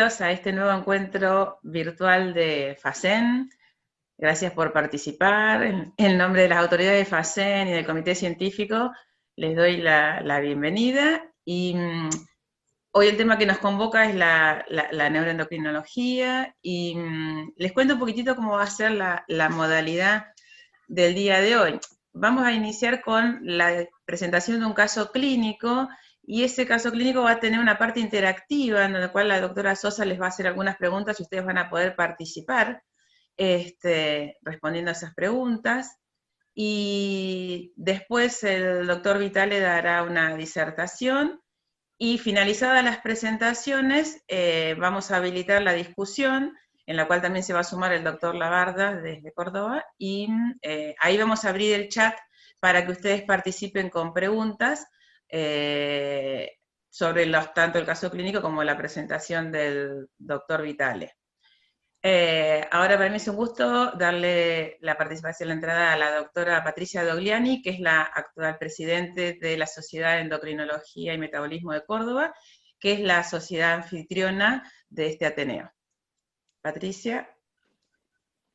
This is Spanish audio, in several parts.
bienvenidos a este nuevo encuentro virtual de FACEN. Gracias por participar. En nombre de las autoridades de FACEN y del Comité Científico, les doy la bienvenida. Y hoy el tema que nos convoca es la neuroendocrinología, y les cuento un poquitito cómo va a ser la modalidad del día de hoy. Vamos a iniciar con la presentación de un caso clínico, y ese caso clínico va a tener una parte interactiva en la cual la doctora Sosa les va a hacer algunas preguntas y ustedes van a poder participar respondiendo a esas preguntas. Y después el doctor Vitale dará una disertación, y finalizadas las presentaciones vamos a habilitar la discusión, en la cual también se va a sumar el doctor Labarda desde Córdoba, y ahí vamos a abrir el chat para que ustedes participen con preguntas sobre tanto el caso clínico como la presentación del doctor Vitale. Ahora para mí es un gusto darle la participación, la entrada a la doctora Patricia Dogliani, que es la actual presidente de la Sociedad de Endocrinología y Metabolismo de Córdoba, que es la sociedad anfitriona de este Ateneo. Patricia.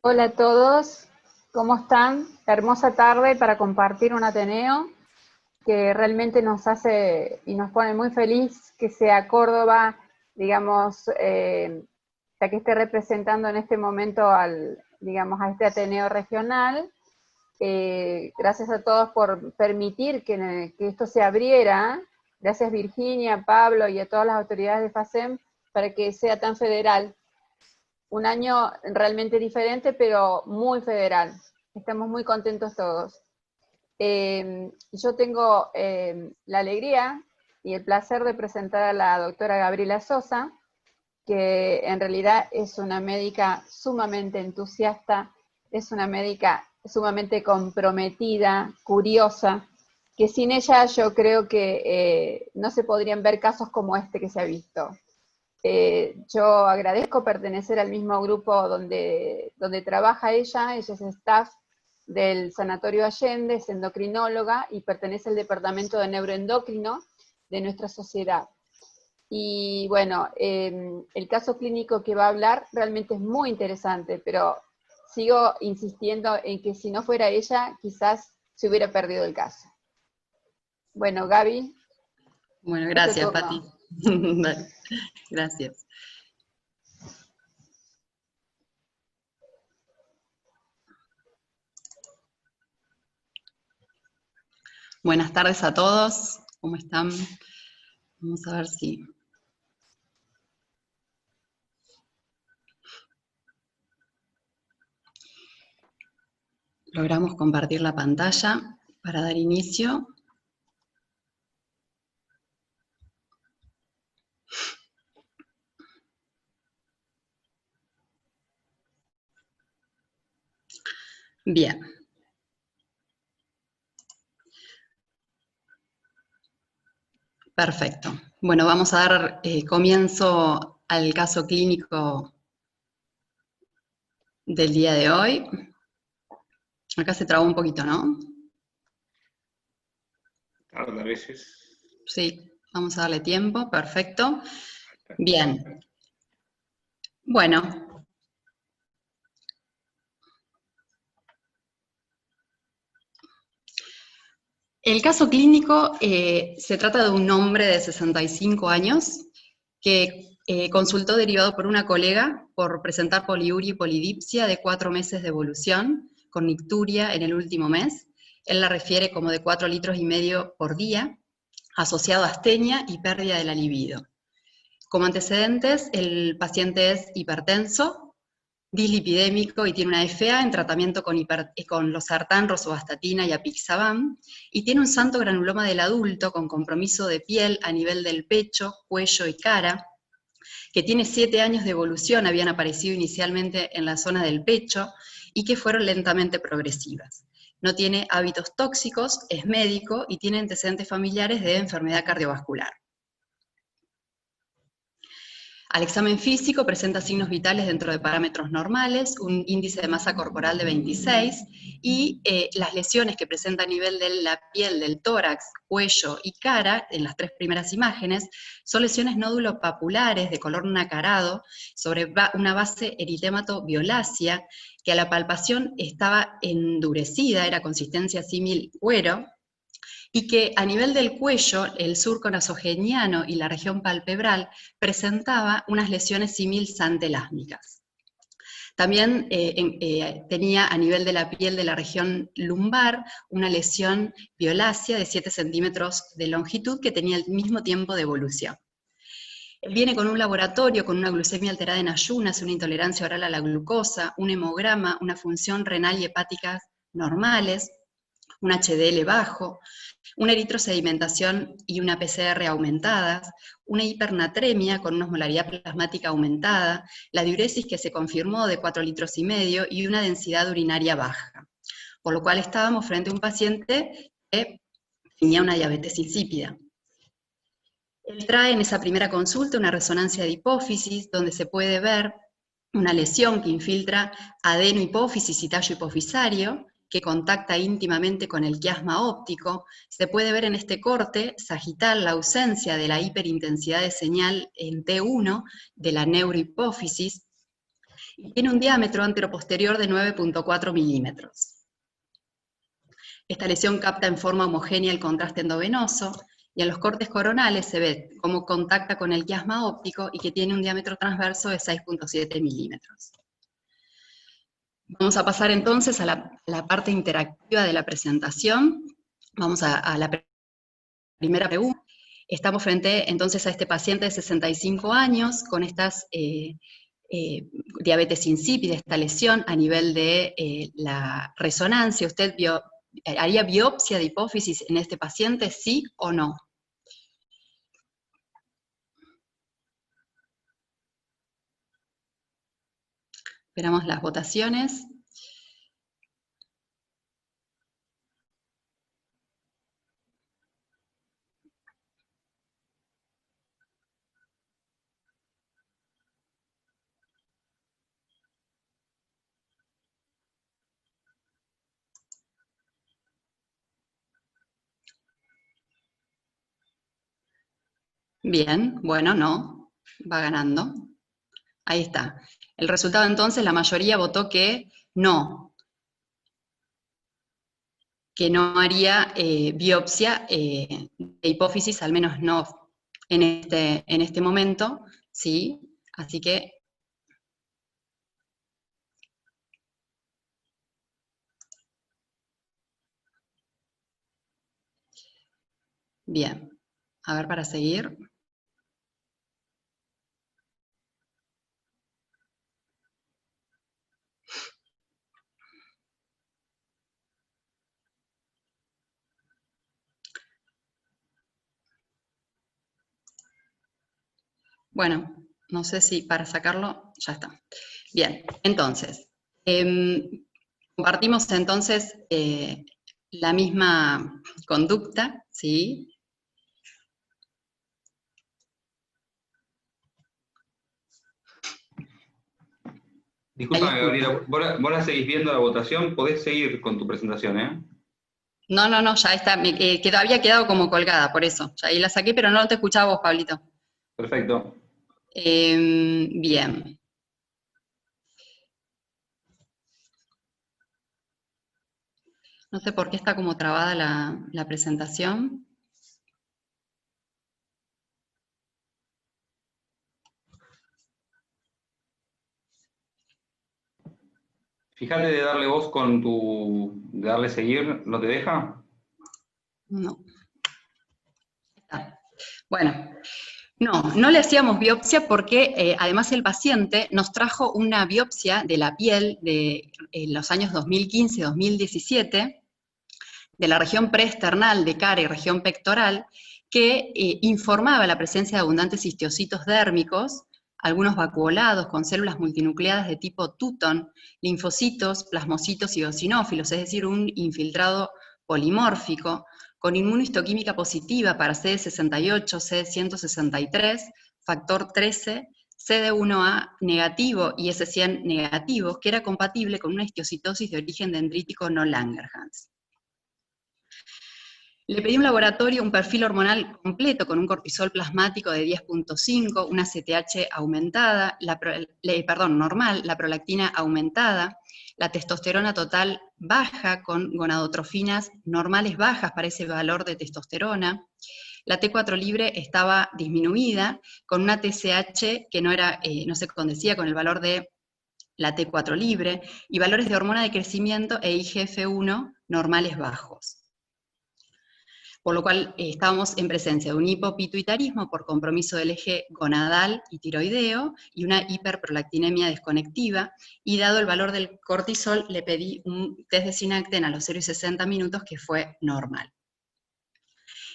Hola a todos, ¿cómo están? Hermosa tarde para compartir un Ateneo que realmente nos hace y nos pone muy feliz que sea Córdoba, digamos, ya que esté representando en este momento a este Ateneo regional. Gracias a todos por permitir que esto se abriera. Gracias Virginia, Pablo y a todas las autoridades de FACEN para que sea tan federal. Un año realmente diferente, pero muy federal. Estamos muy contentos todos. Yo tengo la alegría y el placer de presentar a la doctora Gabriela Sosa, que en realidad es una médica sumamente entusiasta, es una médica sumamente comprometida, curiosa, que sin ella yo creo que no se podrían ver casos como este que se ha visto. Yo agradezco pertenecer al mismo grupo donde trabaja ella es staff del Sanatorio Allende, es endocrinóloga y pertenece al departamento de neuroendocrino de nuestra sociedad. Y bueno, el caso clínico que va a hablar realmente es muy interesante, pero sigo insistiendo en que si no fuera ella, quizás se hubiera perdido el caso. Bueno, Gaby. Bueno, gracias, Pati. Gracias. Buenas tardes a todos, ¿cómo están? Vamos a ver si... logramos compartir la pantalla para dar inicio. Bien. Perfecto. Bueno, vamos a dar comienzo al caso clínico del día de hoy. Acá se trabó un poquito, ¿no? Tarda a veces. Sí, vamos a darle tiempo, perfecto. Bien. Bueno. El caso clínico se trata de un hombre de 65 años que consultó derivado por una colega por presentar poliuria y polidipsia de 4 meses de evolución, con nicturia en el último mes. Él la refiere como de 4,5 litros por día, asociado a astenia y pérdida de la libido. Como antecedentes, el paciente es hipertenso, dislipidémico y tiene una FA en tratamiento con losartán, rosuvastatina y apixaban, y tiene un santo granuloma del adulto con compromiso de piel a nivel del pecho, cuello y cara, que tiene 7 años de evolución, habían aparecido inicialmente en la zona del pecho y que fueron lentamente progresivas. No tiene hábitos tóxicos, es médico y tiene antecedentes familiares de enfermedad cardiovascular. Al examen físico presenta signos vitales dentro de parámetros normales, un índice de masa corporal de 26, y las lesiones que presenta a nivel de la piel, del tórax, cuello y cara, en las 3 primeras imágenes, son lesiones nódulo-papulares de color nacarado sobre una base eritémato-violácea, que a la palpación estaba endurecida, era consistencia símil cuero, y que a nivel del cuello, el surco nasogeniano y la región palpebral presentaba unas lesiones símil santelásmicas. También tenía a nivel de la piel de la región lumbar una lesión violácea de 7 centímetros de longitud que tenía el mismo tiempo de evolución. Viene con un laboratorio con una glucemia alterada en ayunas, una intolerancia oral a la glucosa, un hemograma, una función renal y hepática normales, un HDL bajo, una eritrosedimentación y una PCR aumentadas, una hipernatremia con una osmolaridad plasmática aumentada, la diuresis que se confirmó de 4,5 litros y una densidad urinaria baja. Por lo cual estábamos frente a un paciente que tenía una diabetes insípida. Él trae en esa primera consulta una resonancia de hipófisis, donde se puede ver una lesión que infiltra adenohipófisis y tallo hipofisario, que contacta íntimamente con el quiasma óptico. Se puede ver en este corte sagital la ausencia de la hiperintensidad de señal en T1 de la neurohipófisis, y tiene un diámetro anteroposterior de 9,4 milímetros. Esta lesión capta en forma homogénea el contraste endovenoso, y en los cortes coronales se ve cómo contacta con el quiasma óptico y que tiene un diámetro transverso de 6,7 milímetros. Vamos a pasar entonces a la parte interactiva de la presentación. Vamos a la primera pregunta. Estamos frente entonces a este paciente de 65 años con estas diabetes insípida, esta lesión a nivel de la resonancia. ¿Usted haría biopsia de hipófisis en este paciente, sí o no? Esperamos las votaciones. Bien, bueno, no, va ganando. Ahí está. El resultado entonces, la mayoría votó que no haría biopsia de hipófisis, al menos no en este momento, ¿sí? Así que bien. A ver, para seguir. Bueno, no sé si para sacarlo, ya está. Bien, entonces, compartimos entonces la misma conducta, ¿sí? Disculpa, Gabriela, vos la seguís viendo la votación, podés seguir con tu presentación, ¿eh? No, ya está, había quedado como colgada, por eso. Ya ahí la saqué, pero no te escuchaba vos, Pablito. Perfecto. Bien. No sé por qué está como trabada la presentación. Fíjate de darle voz de darle seguir, ¿no te deja? No. Bueno, no le hacíamos biopsia porque además el paciente nos trajo una biopsia de la piel de los años 2015-2017, de la región preesternal de cara y región pectoral, que informaba la presencia de abundantes histiocitos dérmicos, algunos vacuolados con células multinucleadas de tipo Tuton, linfocitos, plasmocitos y eosinófilos, es decir, un infiltrado polimórfico, con inmunohistoquímica positiva para CD68, CD163, factor 13, CD1A negativo y S100 negativo, que era compatible con una histiocytosis de origen dendrítico no Langerhans. Le pedí a un laboratorio un perfil hormonal completo con un cortisol plasmático de 10.5, una CTH aumentada, normal, la prolactina aumentada, la testosterona total baja con gonadotrofinas normales bajas para ese valor de testosterona. La T4 libre estaba disminuida con una TSH que no se condecía con el valor de la T4 libre, y valores de hormona de crecimiento e IGF-1 normales bajos. Por lo cual estábamos en presencia de un hipopituitarismo por compromiso del eje gonadal y tiroideo, y una hiperprolactinemia desconectiva, y dado el valor del cortisol, le pedí un test de Synacten a los 0 y 60 minutos que fue normal.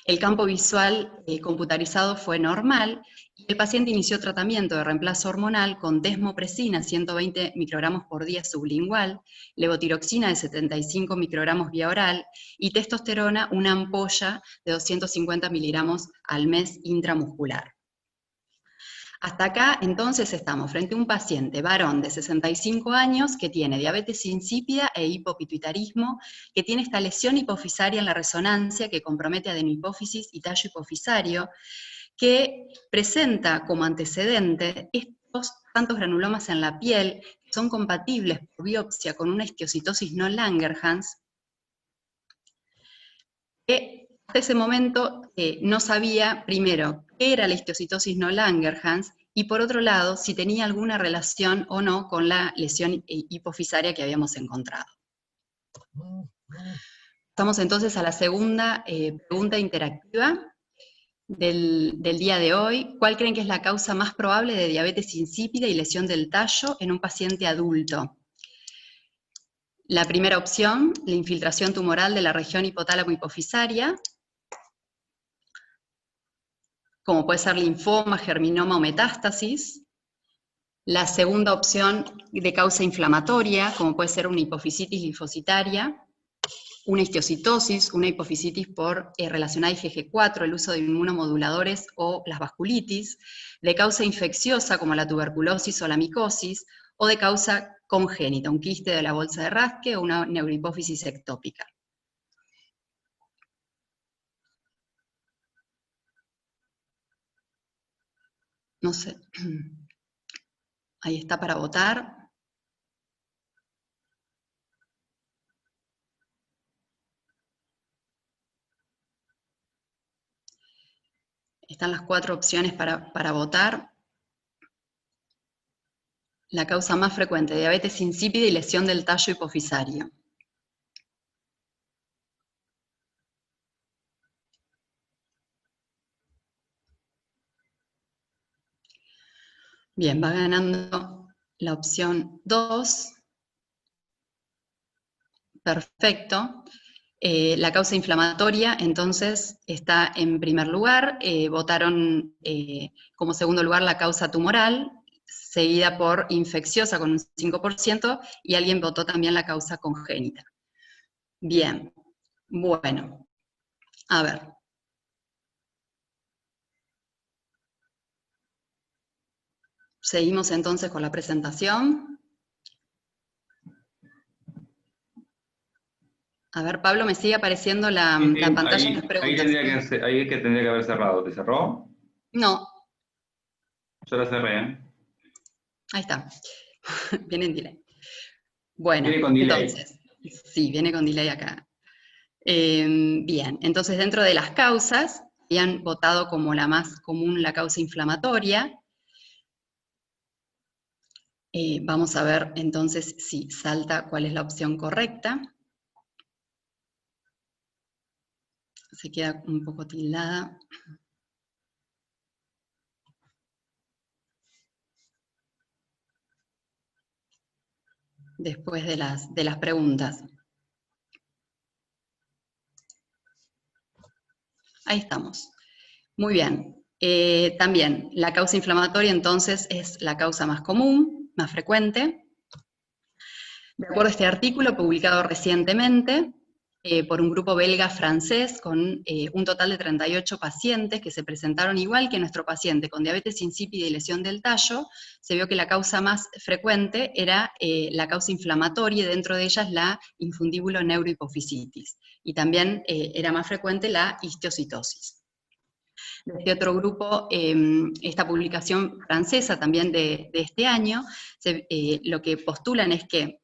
El campo visual computarizado fue normal, y el paciente inició tratamiento de reemplazo hormonal con desmopresina 120 microgramos por día sublingual, levotiroxina de 75 microgramos vía oral, y testosterona, una ampolla de 250 miligramos al mes intramuscular. Hasta acá, entonces, estamos frente a un paciente varón de 65 años que tiene diabetes insípida e hipopituitarismo, que tiene esta lesión hipofisaria en la resonancia que compromete adenohipófisis y tallo hipofisario, que presenta como antecedente estos tantos granulomas en la piel, que son compatibles por biopsia con una histiocytosis no Langerhans, que hasta ese momento no sabía, primero, qué era la histiocytosis no Langerhans, y por otro lado, si tenía alguna relación o no con la lesión hipofisaria que habíamos encontrado. Pasamos entonces a la segunda pregunta interactiva del día de hoy. ¿Cuál creen que es la causa más probable de diabetes insípida y lesión del tallo en un paciente adulto? La primera opción, la infiltración tumoral de la región hipotálamo-hipofisaria, como puede ser linfoma, germinoma o metástasis. La segunda opción, de causa inflamatoria, como puede ser una hipofisitis linfocitaria, una histiocytosis, una hipofisitis relacionada a IgG4, el uso de inmunomoduladores o las vasculitis, de causa infecciosa como la tuberculosis o la micosis, o de causa congénita, un quiste de la bolsa de Raschke o una neurohipófisis ectópica. No sé. Ahí está para votar. Están las 4 opciones para votar. La causa más frecuente, diabetes insípida y lesión del tallo hipofisario. Bien, va ganando la opción 2. Perfecto. La causa inflamatoria, entonces, está en primer lugar. Votaron como segundo lugar la causa tumoral, seguida por infecciosa con un 5%, y alguien votó también la causa congénita. Bien, bueno, a ver. Seguimos entonces con la presentación. A ver, Pablo, me sigue apareciendo la pantalla en las preguntas. Ahí que tendría que haber cerrado. ¿Te cerró? No. Yo la cerré, ¿eh? Ahí está. Viene en delay. Bueno, viene con delay. Entonces, sí, viene con delay acá. Bien, entonces dentro de las causas, habían votado como la más común la causa inflamatoria. Vamos a ver entonces si salta cuál es la opción correcta. Se queda un poco tildada. Después de las preguntas. Ahí estamos. Muy bien. También, la causa inflamatoria entonces es la causa más común, más frecuente. De acuerdo a este artículo publicado recientemente, por un grupo belga-francés con un total de 38 pacientes que se presentaron igual que nuestro paciente con diabetes insípida y lesión del tallo. Se vio que la causa más frecuente era la causa inflamatoria, y dentro de ellas la infundíbulo neurohipofisitis, y también era más frecuente la histiocitosis. De este otro grupo, esta publicación francesa también de este año, lo que postulan es que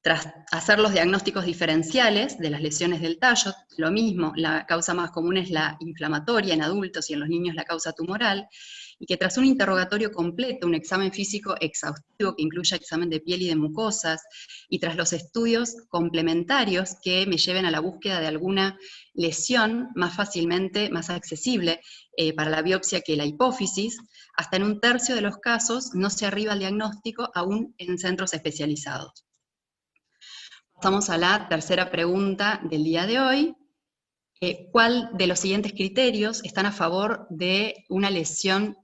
tras hacer los diagnósticos diferenciales de las lesiones del tallo, lo mismo, la causa más común es la inflamatoria en adultos y en los niños la causa tumoral, y que tras un interrogatorio completo, un examen físico exhaustivo que incluya examen de piel y de mucosas, y tras los estudios complementarios que me lleven a la búsqueda de alguna lesión más fácilmente, más accesible para la biopsia que la hipófisis, hasta en un tercio de los casos no se arriba al diagnóstico aún en centros especializados. Pasamos a la tercera pregunta del día de hoy. ¿Cuál de los siguientes criterios están a favor de una lesión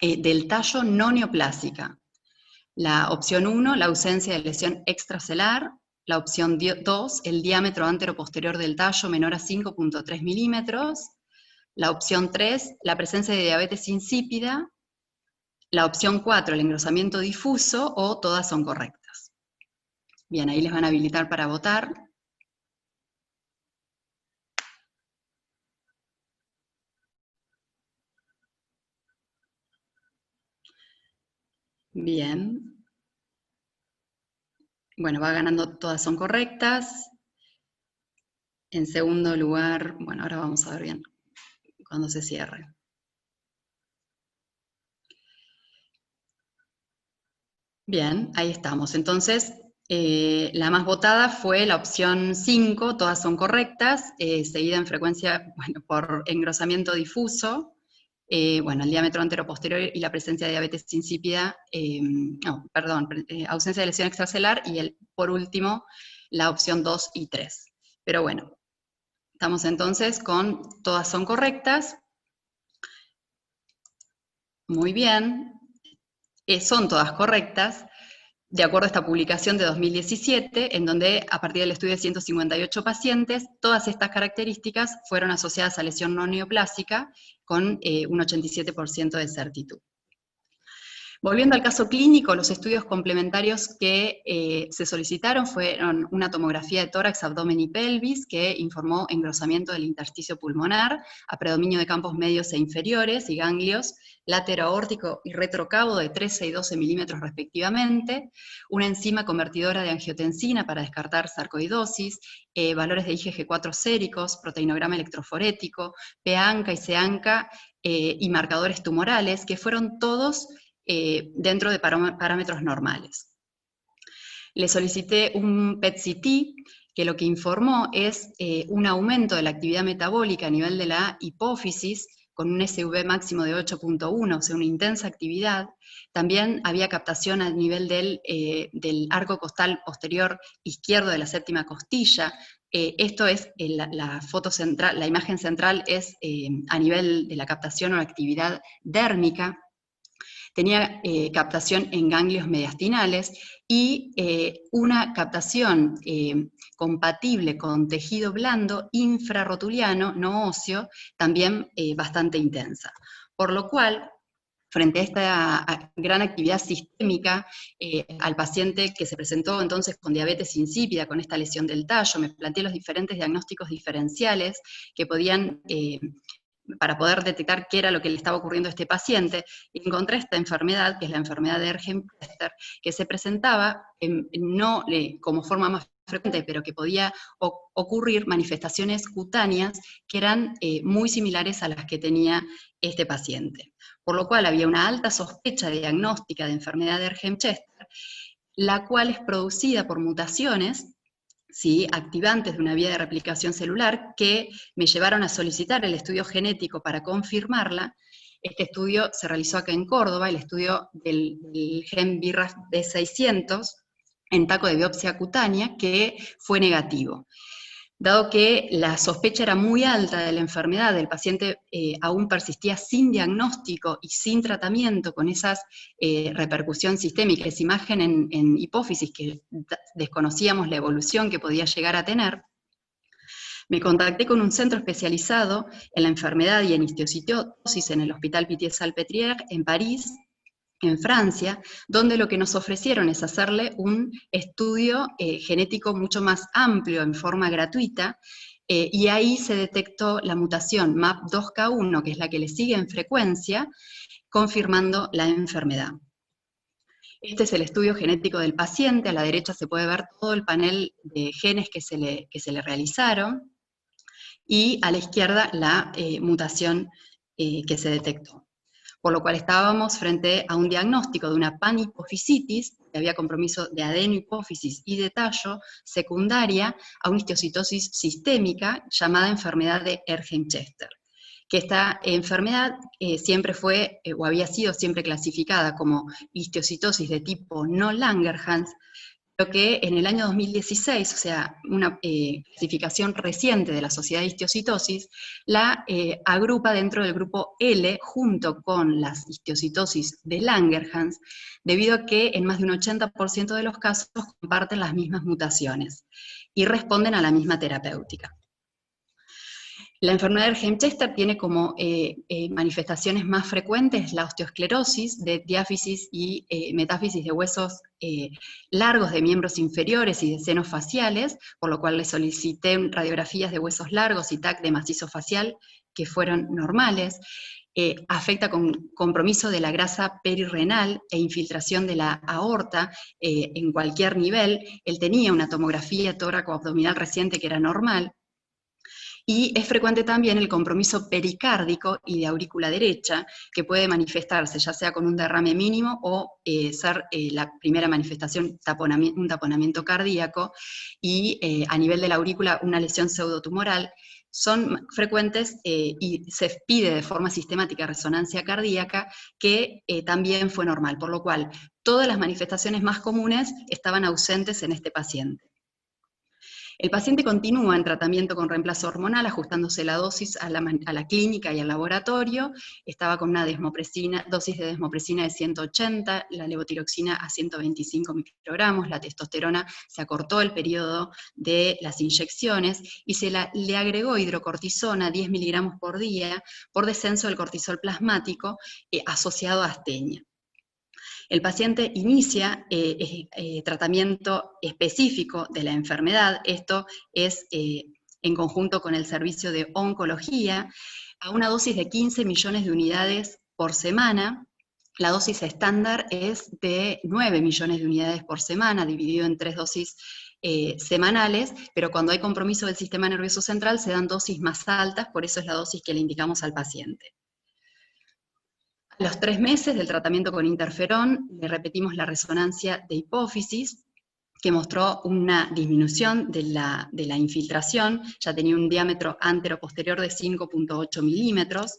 del tallo no neoplásica? La opción 1, la ausencia de lesión extracelular. La opción 2, el diámetro antero-posterior del tallo menor a 5.3 milímetros. La opción 3, la presencia de diabetes insípida. La opción 4, el engrosamiento difuso, o todas son correctas. Bien, ahí les van a habilitar para votar. Bien. Bueno, va ganando todas son correctas. En segundo lugar, bueno, ahora vamos a ver bien cuando se cierre. Bien, ahí estamos. Entonces, la más votada fue la opción 5, todas son correctas, seguida en frecuencia, bueno, por engrosamiento difuso, bueno, el diámetro antero-posterior y la presencia de diabetes insípida, ausencia de lesión extracelular, y por último, la opción 2 y 3. Pero bueno, estamos entonces con todas son correctas. Muy bien. Son todas correctas, de acuerdo a esta publicación de 2017, en donde a partir del estudio de 158 pacientes, todas estas características fueron asociadas a lesión no neoplásica con un 87% de certitud. Volviendo al caso clínico, los estudios complementarios que se solicitaron fueron una tomografía de tórax, abdomen y pelvis, que informó engrosamiento del intersticio pulmonar, a predominio de campos medios e inferiores y ganglios látero-aórtico y retrocavo de 13 y 12 milímetros respectivamente, una enzima convertidora de angiotensina para descartar sarcoidosis, valores de IgG4 séricos, proteinograma electroforético, PA-ANCA y C-ANCA y marcadores tumorales, que fueron todos dentro de parámetros normales. Le solicité un PET-CT, que lo que informó es un aumento de la actividad metabólica a nivel de la hipófisis, con un SV máximo de 8.1, o sea, una intensa actividad. También había captación a nivel del arco costal posterior izquierdo de la séptima costilla. Esto es la foto central, la imagen central es a nivel de la captación o la actividad dérmica. Tenía captación en ganglios mediastinales y una captación compatible con tejido blando infrarrotuliano, no óseo, también bastante intensa. Por lo cual, frente a esta gran actividad sistémica, al paciente que se presentó entonces con diabetes insípida, con esta lesión del tallo, me planteé los diferentes diagnósticos diferenciales que podían para poder detectar qué era lo que le estaba ocurriendo a este paciente, y encontré esta enfermedad, que es la enfermedad de Ergen-Chester, que se presentaba no como forma más frecuente, pero que podía ocurrir manifestaciones cutáneas que eran muy similares a las que tenía este paciente. Por lo cual había una alta sospecha diagnóstica de enfermedad de Ergen-Chester, la cual es producida por mutaciones, ¿sí?, activantes de una vía de replicación celular, que me llevaron a solicitar el estudio genético para confirmarla. Este estudio se realizó acá en Córdoba, el estudio del gen BRAF D600, en taco de biopsia cutánea, que fue negativo. Dado que la sospecha era muy alta de la enfermedad, el paciente aún persistía sin diagnóstico y sin tratamiento, con esas repercusión sistémica, esa imagen en hipófisis que desconocíamos la evolución que podía llegar a tener, Me contacté con un centro especializado en la enfermedad y en histiocytosis en el Hospital Pitié-Salpêtrière en París, en Francia, donde lo que nos ofrecieron es hacerle un estudio genético mucho más amplio en forma gratuita, y ahí se detectó la mutación MAP2K1, que es la que le sigue en frecuencia, confirmando la enfermedad. Este es el estudio genético del paciente. A la derecha se puede ver todo el panel de genes que se le realizaron, y a la izquierda la mutación que se detectó. Por lo cual estábamos frente a un diagnóstico de una panhipofisitis, que había compromiso de adenohipófisis y de tallo, secundaria a una histiocytosis sistémica llamada enfermedad de Erdheim-Chester, que esta enfermedad siempre fue, o había sido siempre clasificada como histiocytosis de tipo no Langerhans, pero que en el año 2016, o sea, una clasificación reciente de la Sociedad de Histiocytosis, la agrupa dentro del grupo L junto con las histiocytosis de Langerhans, debido a que en más de un 80% de los casos comparten las mismas mutaciones y responden a la misma terapéutica. La enfermedad de Erdheim-Chester tiene como manifestaciones más frecuentes la osteosclerosis de diáfisis y metáfisis de huesos largos de miembros inferiores y de senos faciales, por lo cual le solicité radiografías de huesos largos y TAC de macizo facial que fueron normales. Afecta con compromiso de la grasa perirrenal e infiltración de la aorta en cualquier nivel. Él tenía una tomografía tóraco-abdominal reciente que era normal. Y es frecuente también el compromiso pericárdico y de aurícula derecha, que puede manifestarse ya sea con un derrame mínimo o ser la primera manifestación un taponamiento cardíaco, y a nivel de la aurícula una lesión pseudotumoral. Son frecuentes y se pide de forma sistemática resonancia cardíaca, que también fue normal, por lo cual todas las manifestaciones más comunes estaban ausentes en este paciente. El paciente continúa en tratamiento con reemplazo hormonal, ajustándose la dosis a la clínica y al laboratorio. Estaba con una dosis de desmopresina de 180, la levotiroxina a 125 microgramos, la testosterona se acortó el periodo de las inyecciones y le agregó hidrocortisona 10 miligramos por día por descenso del cortisol plasmático asociado a astenia. El paciente inicia tratamiento específico de la enfermedad. Esto es en conjunto con el servicio de oncología, a una dosis de 15 millones de unidades por semana. La dosis estándar es de 9 millones de unidades por semana, dividido en 3 dosis semanales, pero cuando hay compromiso del sistema nervioso central se dan dosis más altas, por eso es la dosis que le indicamos al paciente. A los 3 meses del tratamiento con interferón, le repetimos la resonancia de hipófisis, que mostró una disminución de la infiltración, ya tenía un diámetro antero-posterior de 5.8 milímetros,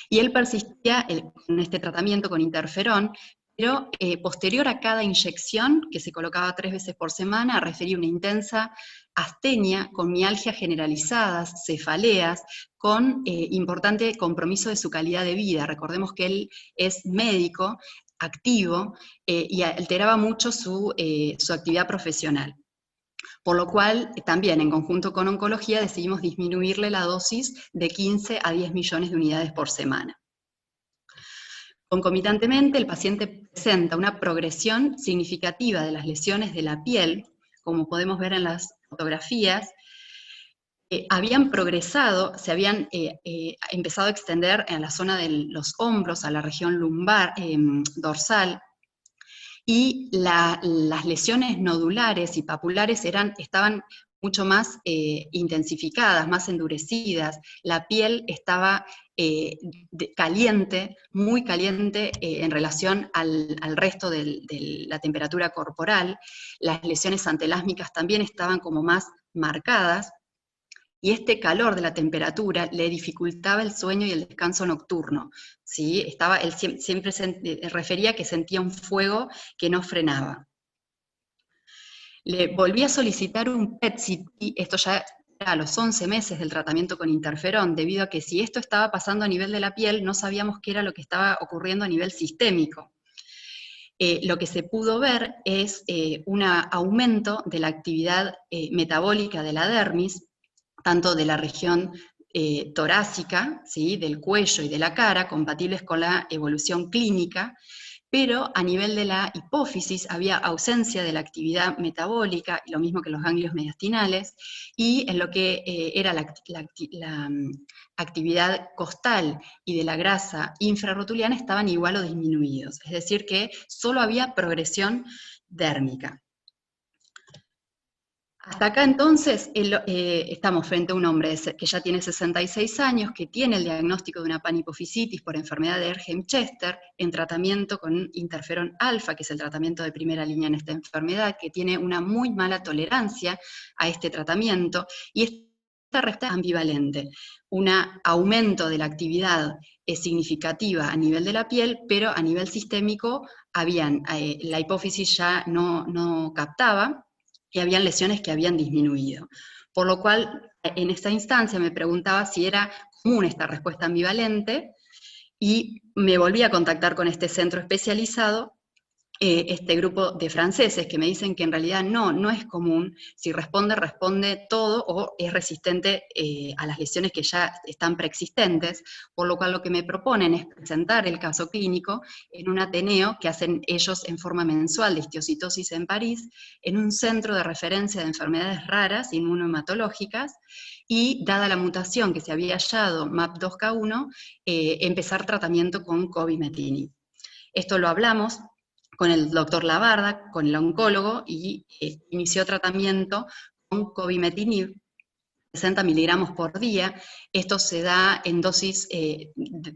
y él persistía en este tratamiento con interferón, pero posterior a cada inyección, que se colocaba 3 veces por semana, refería una intensa astenia con mialgias generalizadas, cefaleas, con importante compromiso de su calidad de vida. Recordemos que él es médico, activo, y alteraba mucho su actividad profesional. Por lo cual, también en conjunto con oncología, decidimos disminuirle la dosis de 15 a 10 millones de unidades por semana. Concomitantemente, el paciente presenta una progresión significativa de las lesiones de la piel, como podemos ver en las fotografías. Habían progresado, se habían empezado a extender a la zona de los hombros, a la región lumbar, dorsal, y las lesiones nodulares y papulares estaban mucho más intensificadas, más endurecidas. La piel estaba caliente, muy caliente en relación al resto de la temperatura corporal. Las lesiones antelásmicas también estaban como más marcadas, y este calor de la temperatura le dificultaba el sueño y el descanso nocturno, ¿sí? Él siempre refería que sentía un fuego que no frenaba. Le volví a solicitar un PET-CT, esto ya a los 11 meses del tratamiento con interferón, debido a que si esto estaba pasando a nivel de la piel, no sabíamos qué era lo que estaba ocurriendo a nivel sistémico. Lo que se pudo ver es un aumento de la actividad metabólica de la dermis, tanto de la región torácica, ¿sí?, del cuello y de la cara, compatibles con la evolución clínica, pero a nivel de la hipófisis había ausencia de la actividad metabólica, lo mismo que los ganglios mediastinales, y en lo que era la actividad costal y de la grasa infrarrotuliana estaban igual o disminuidos, es decir que solo había progresión dérmica. Hasta acá entonces estamos frente a un hombre que ya tiene 66 años, que tiene el diagnóstico de una panhipofisitis por enfermedad de Erdheim-Chester, en tratamiento con interferón alfa, que es el tratamiento de primera línea en esta enfermedad, que tiene una muy mala tolerancia a este tratamiento, y esta respuesta es ambivalente. Un aumento de la actividad significativa a nivel de la piel, pero a nivel sistémico la hipófisis ya no captaba, y habían lesiones que habían disminuido. Por lo cual, en esta instancia me preguntaba si era común esta respuesta ambivalente, y me volví a contactar con este centro especializado, este grupo de franceses, que me dicen que en realidad no es común. Si responde todo, o es resistente a las lesiones que ya están preexistentes, por lo cual lo que me proponen es presentar el caso clínico en un ateneo que hacen ellos en forma mensual de histiocytosis en París, en un centro de referencia de enfermedades raras inmunohematológicas, y dada la mutación que se había hallado, MAP2K1, empezar tratamiento con cobimetinib. Esto lo hablamos con el doctor Labarda, con el oncólogo, y inició tratamiento con cobimetinib, 60 miligramos por día. Esto se da en dosis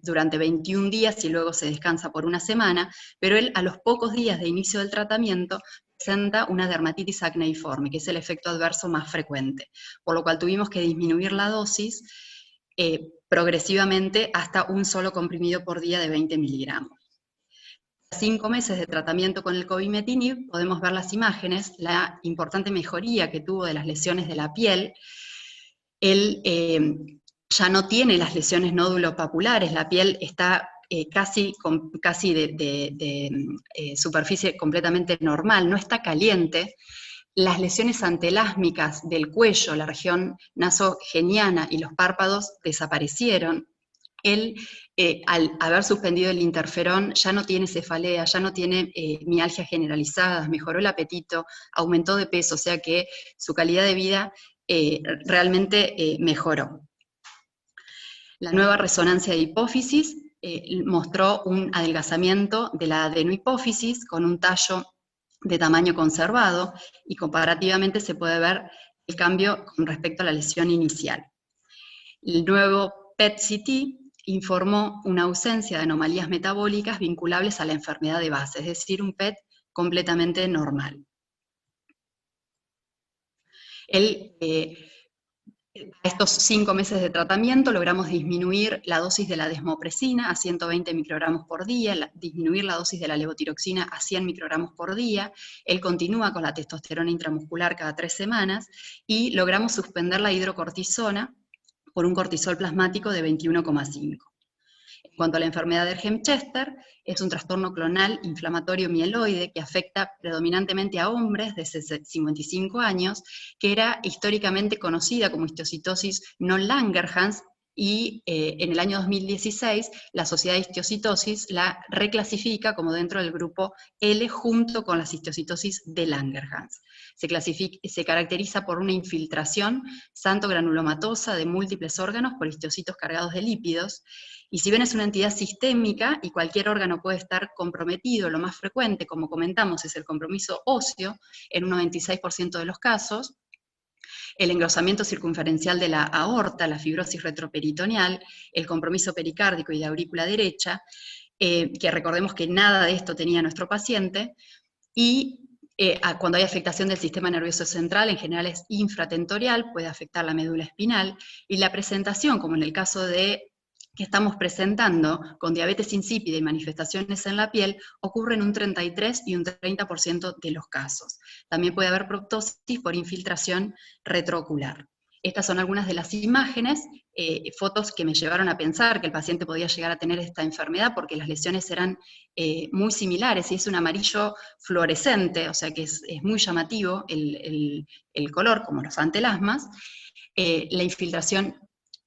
durante 21 días y luego se descansa por una semana, pero él a los pocos días de inicio del tratamiento presenta una dermatitis acneiforme, que es el efecto adverso más frecuente, por lo cual tuvimos que disminuir la dosis progresivamente hasta un solo comprimido por día de 20 miligramos. 5 meses de tratamiento con el cobimetinib, podemos ver las imágenes, la importante mejoría que tuvo de las lesiones de la piel. Él ya no tiene las lesiones nódulo-papulares, la piel está casi de superficie completamente normal, no está caliente. Las lesiones antelásmicas del cuello, la región nasogeniana y los párpados desaparecieron. Él, al haber suspendido el interferón, ya no tiene cefalea, ya no tiene mialgias generalizadas, mejoró el apetito, aumentó de peso, o sea que su calidad de vida realmente mejoró. La nueva resonancia de hipófisis mostró un adelgazamiento de la adenohipófisis con un tallo de tamaño conservado, y comparativamente se puede ver el cambio con respecto a la lesión inicial. El nuevo PET-CT informó una ausencia de anomalías metabólicas vinculables a la enfermedad de base, es decir, un PET completamente normal. A estos 5 meses de tratamiento logramos disminuir la dosis de la desmopresina a 120 microgramos por día, disminuir la dosis de la levotiroxina a 100 microgramos por día. Él continúa con la testosterona intramuscular cada 3 semanas, y logramos suspender la hidrocortisona por un cortisol plasmático de 21,5. En cuanto a la enfermedad de Erdheim-Chester, es un trastorno clonal inflamatorio mieloide que afecta predominantemente a hombres de 55 años, que era históricamente conocida como histiocytosis non-Langerhans, y en el año 2016 la Sociedad de Histiocytosis la reclasifica como dentro del grupo L junto con las histiocytosis de Langerhans. Se caracteriza por una infiltración santo-granulomatosa de múltiples órganos por histocitos cargados de lípidos, y si bien es una entidad sistémica y cualquier órgano puede estar comprometido, lo más frecuente, como comentamos, es el compromiso óseo en un 96% de los casos, el engrosamiento circunferencial de la aorta, la fibrosis retroperitoneal, el compromiso pericárdico y de aurícula derecha, que recordemos que nada de esto tenía nuestro paciente, y cuando hay afectación del sistema nervioso central, en general es infratentorial, puede afectar la médula espinal, y la presentación, como en el caso de que estamos presentando con diabetes insípida y manifestaciones en la piel, ocurre en un 33 y un 30% de los casos. También puede haber proptosis por infiltración retroocular. Estas son algunas de las imágenes, fotos que me llevaron a pensar que el paciente podía llegar a tener esta enfermedad, porque las lesiones eran muy similares, y es un amarillo fluorescente, o sea que es muy llamativo el color, como los antelasmas. la infiltración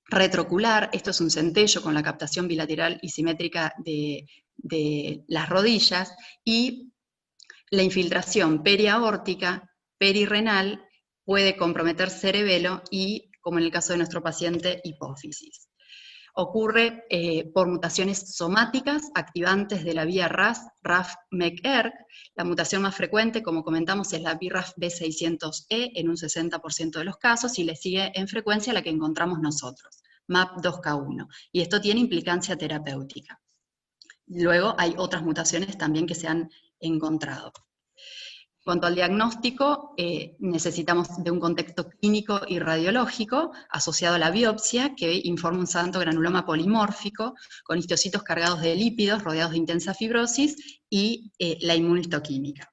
retroocular, esto es un centello con la captación bilateral y simétrica de las rodillas, y la infiltración periaórtica, perirrenal, puede comprometer cerebelo y, como en el caso de nuestro paciente, hipófisis. Ocurre por mutaciones somáticas activantes de la vía RAF-MEK-ERK. La mutación más frecuente, como comentamos, es la BRAF B600E en un 60% de los casos, y le sigue en frecuencia la que encontramos nosotros, MAP2K1, y esto tiene implicancia terapéutica. Luego hay otras mutaciones también que se han encontrado. En cuanto al diagnóstico, necesitamos de un contexto clínico y radiológico asociado a la biopsia, que informa un santo granuloma polimórfico con histocitos cargados de lípidos rodeados de intensa fibrosis, y la inmunohistoquímica.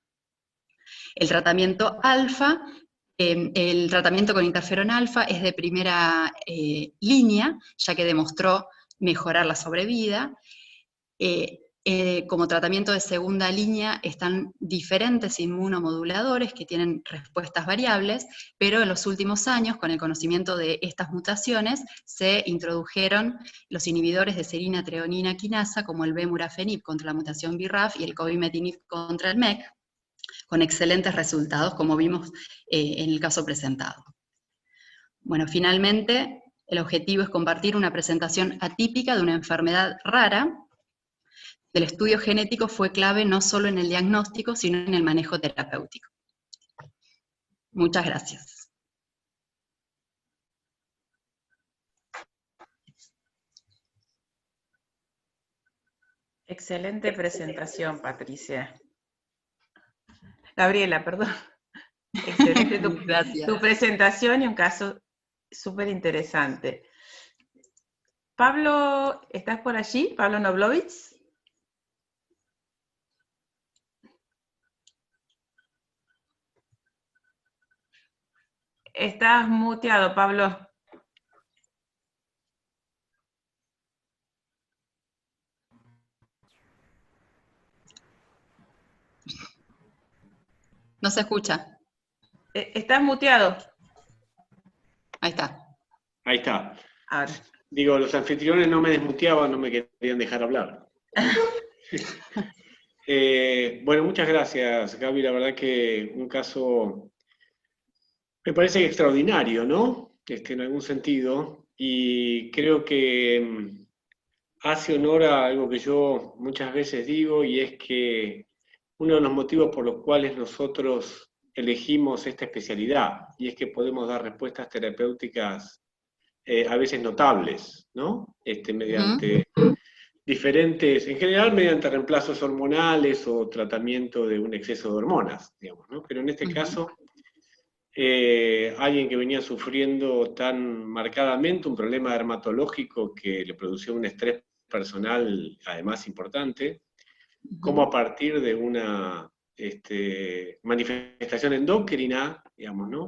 El tratamiento alfa, el tratamiento con interferón alfa es de primera línea, ya que demostró mejorar la sobrevida. Como tratamiento de segunda línea están diferentes inmunomoduladores que tienen respuestas variables, pero en los últimos años, con el conocimiento de estas mutaciones, se introdujeron los inhibidores de serina treonina quinasa, como el bemurafenib contra la mutación BRAF y el cobimetinib contra el MEK, con excelentes resultados, como vimos en el caso presentado. Bueno, finalmente, el objetivo es compartir una presentación atípica de una enfermedad rara. El estudio genético fue clave no solo en el diagnóstico, sino en el manejo terapéutico. Muchas gracias. Excelente presentación, Patricia. Gabriela, perdón. Excelente tu presentación y un caso súper interesante. Pablo, ¿estás por allí? Pablo Noblovitz. Estás muteado, Pablo. No se escucha. Estás muteado. Ahí está. Ahí está. Ahora. Digo, los anfitriones no me desmuteaban, no me querían dejar hablar. Bueno, muchas gracias, Gaby. La verdad que un caso, me parece extraordinario, ¿no? En algún sentido, y creo que hace honor a algo que yo muchas veces digo, y es que uno de los motivos por los cuales nosotros elegimos esta especialidad, y es que podemos dar respuestas terapéuticas a veces notables, ¿no? Mediante diferentes, en general mediante reemplazos hormonales o tratamiento de un exceso de hormonas, digamos, ¿no? Pero en este caso, alguien que venía sufriendo tan marcadamente un problema dermatológico que le producía un estrés personal además importante, como a partir de una manifestación endocrina, digamos, ¿no?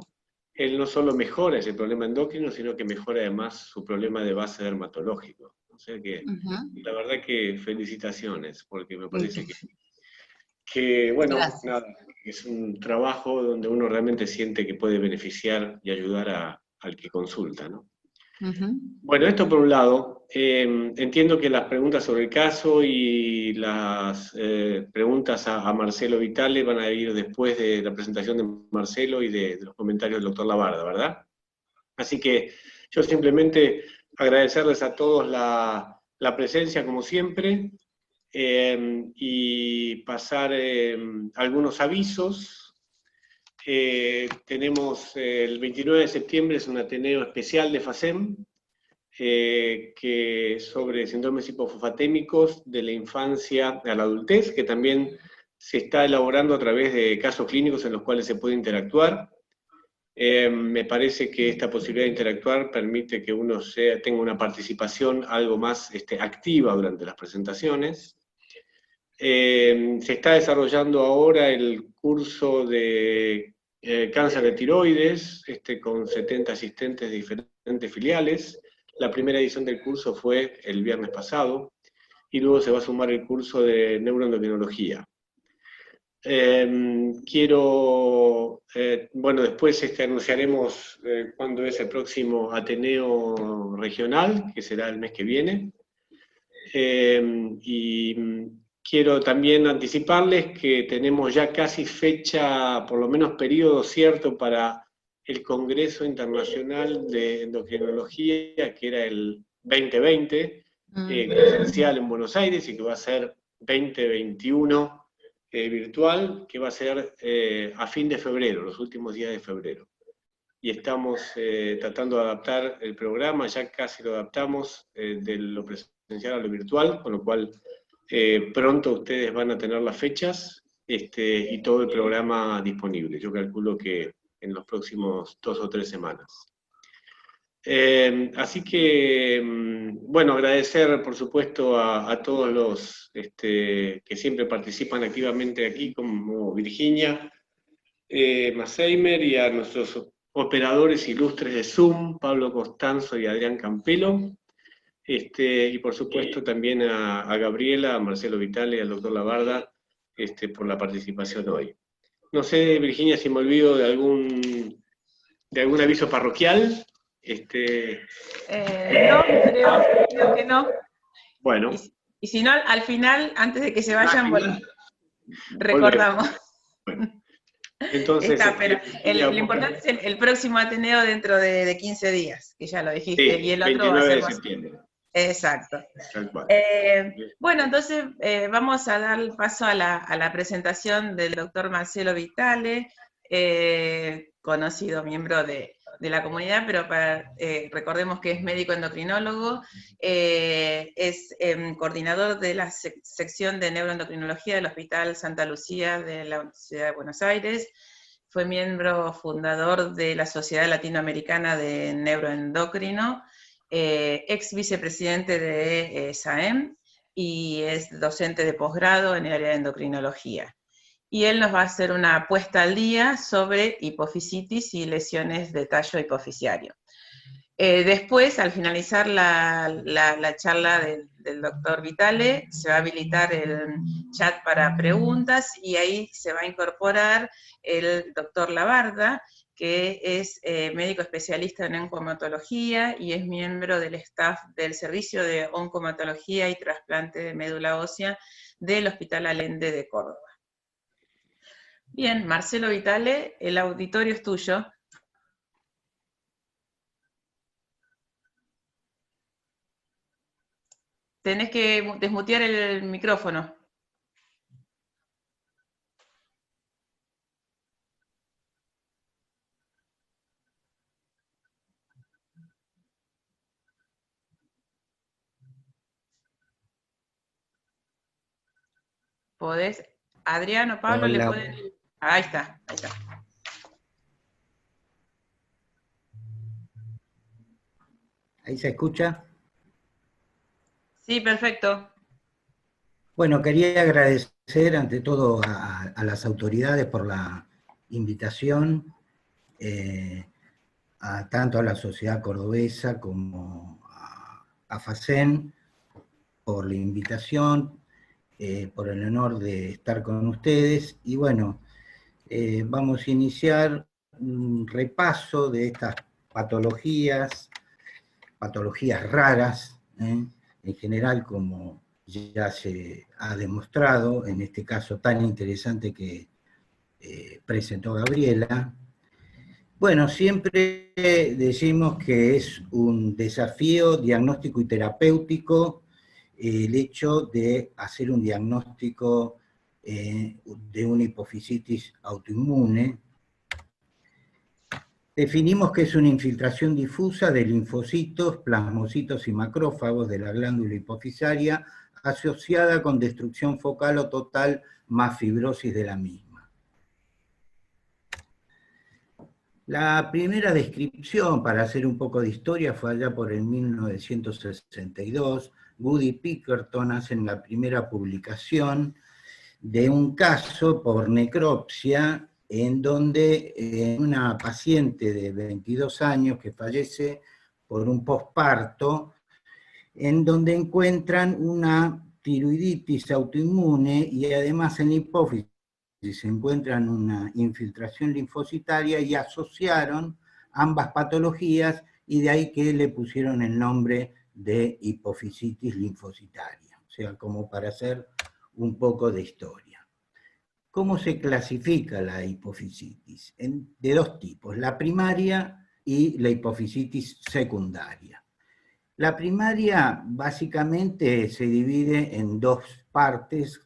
Él no solo mejora ese problema endocrino, sino que mejora además su problema de base dermatológico. O sea que, la verdad que felicitaciones, porque me parece que bueno, nada, es un trabajo donde uno realmente siente que puede beneficiar y ayudar al que consulta, ¿no? Bueno, esto por un lado. Entiendo que las preguntas sobre el caso y las preguntas a Marcelo Vitale van a ir después de la presentación de Marcelo y de los comentarios del doctor Labarda, ¿verdad? Así que yo simplemente agradecerles a todos la presencia, como siempre, y pasar algunos avisos. Tenemos el 29 de septiembre, es un Ateneo especial de FASEM, que sobre síndromes hipofosfatémicos de la infancia a la adultez, que también se está elaborando a través de casos clínicos en los cuales se puede interactuar. Me parece que esta posibilidad de interactuar permite que uno tenga una participación algo más activa durante las presentaciones. Se está desarrollando ahora el curso de cáncer de tiroides, con 70 asistentes de diferentes filiales. La primera edición del curso fue el viernes pasado, y luego se va a sumar el curso de neuroendocrinología. Bueno, después anunciaremos cuándo es el próximo Ateneo Regional, que será el mes que viene. Y quiero también anticiparles que tenemos ya casi fecha, por lo menos periodo cierto, para el Congreso Internacional de Endocrinología, que era el 2020, presencial en Buenos Aires, y que va a ser 2021 virtual, que va a ser a fin de febrero, los últimos días de febrero. Y estamos tratando de adaptar el programa, ya casi lo adaptamos de lo presencial a lo virtual, con lo cual pronto ustedes van a tener las fechas y todo el programa disponible. Yo calculo que en los próximos 2 o 3 semanas. Así que, bueno, agradecer por supuesto a todos los que siempre participan activamente aquí, como Virginia Masseimer, y a nuestros operadores ilustres de Zoom, Pablo Costanzo y Adrián Campelo, y por supuesto también a Gabriela, a Marcelo Vitale y al doctor Labarda por la participación hoy. No sé, Virginia, si me olvido de algún aviso parroquial. No, creo que no. Bueno. Y si no, al final, antes de que se vayan, recordamos. Bueno. Entonces, pero lo importante es el próximo Ateneo dentro de 15 días, que ya lo dijiste, sí, y el otro va a ser de septiembre. Exacto. Bueno, entonces vamos a dar paso a la presentación del doctor Marcelo Vitale, conocido miembro de la comunidad, pero recordemos que es médico endocrinólogo, es coordinador de la sección de neuroendocrinología del Hospital Santa Lucía de la Ciudad de Buenos Aires, fue miembro fundador de la Sociedad Latinoamericana de Neuroendocrino, ex vicepresidente de SAEM, y es docente de posgrado en el área de endocrinología. Y él nos va a hacer una puesta al día sobre hipofisitis y lesiones de tallo hipofisiario. Después, al finalizar la charla del doctor Vitale, se va a habilitar el chat para preguntas, y ahí se va a incorporar el doctor Labarda, que es médico especialista en oncohematología y es miembro del staff del Servicio de Oncohematología y Trasplante de Médula Ósea del Hospital Allende de Córdoba. Bien, Marcelo Vitale, el auditorio es tuyo. Tenés que desmutear el micrófono. ¿Podés? Adrián o Pablo le pueden... Ahí está, ahí está. ¿Ahí se escucha? Sí, perfecto. Bueno, quería agradecer ante todo a las autoridades por la invitación, tanto a la Sociedad Cordobesa como a FACEN por la invitación, por el honor de estar con ustedes. Y bueno, vamos a iniciar un repaso de estas patologías raras, en general, como ya se ha demostrado, en este caso tan interesante que presentó Gabriela. Bueno, siempre decimos que es un desafío diagnóstico y terapéutico el hecho de hacer un diagnóstico de una hipofisitis autoinmune. Definimos que es una infiltración difusa de linfocitos, plasmocitos y macrófagos de la glándula hipofisaria asociada con destrucción focal o total más fibrosis de la misma. La primera descripción, para hacer un poco de historia, fue allá por el 1962. Wood y Pickerton hacen la primera publicación de un caso por necropsia en donde una paciente de 22 años que fallece por un posparto, en donde encuentran una tiroiditis autoinmune y además en la hipófisis se encuentran una infiltración linfocitaria y asociaron ambas patologías, y de ahí que le pusieron el nombre de hipofisitis linfocitaria, o sea, como para hacer un poco de historia. ¿Cómo se clasifica la hipofisitis? De dos tipos, la primaria y la hipofisitis secundaria. La primaria básicamente se divide en dos partes,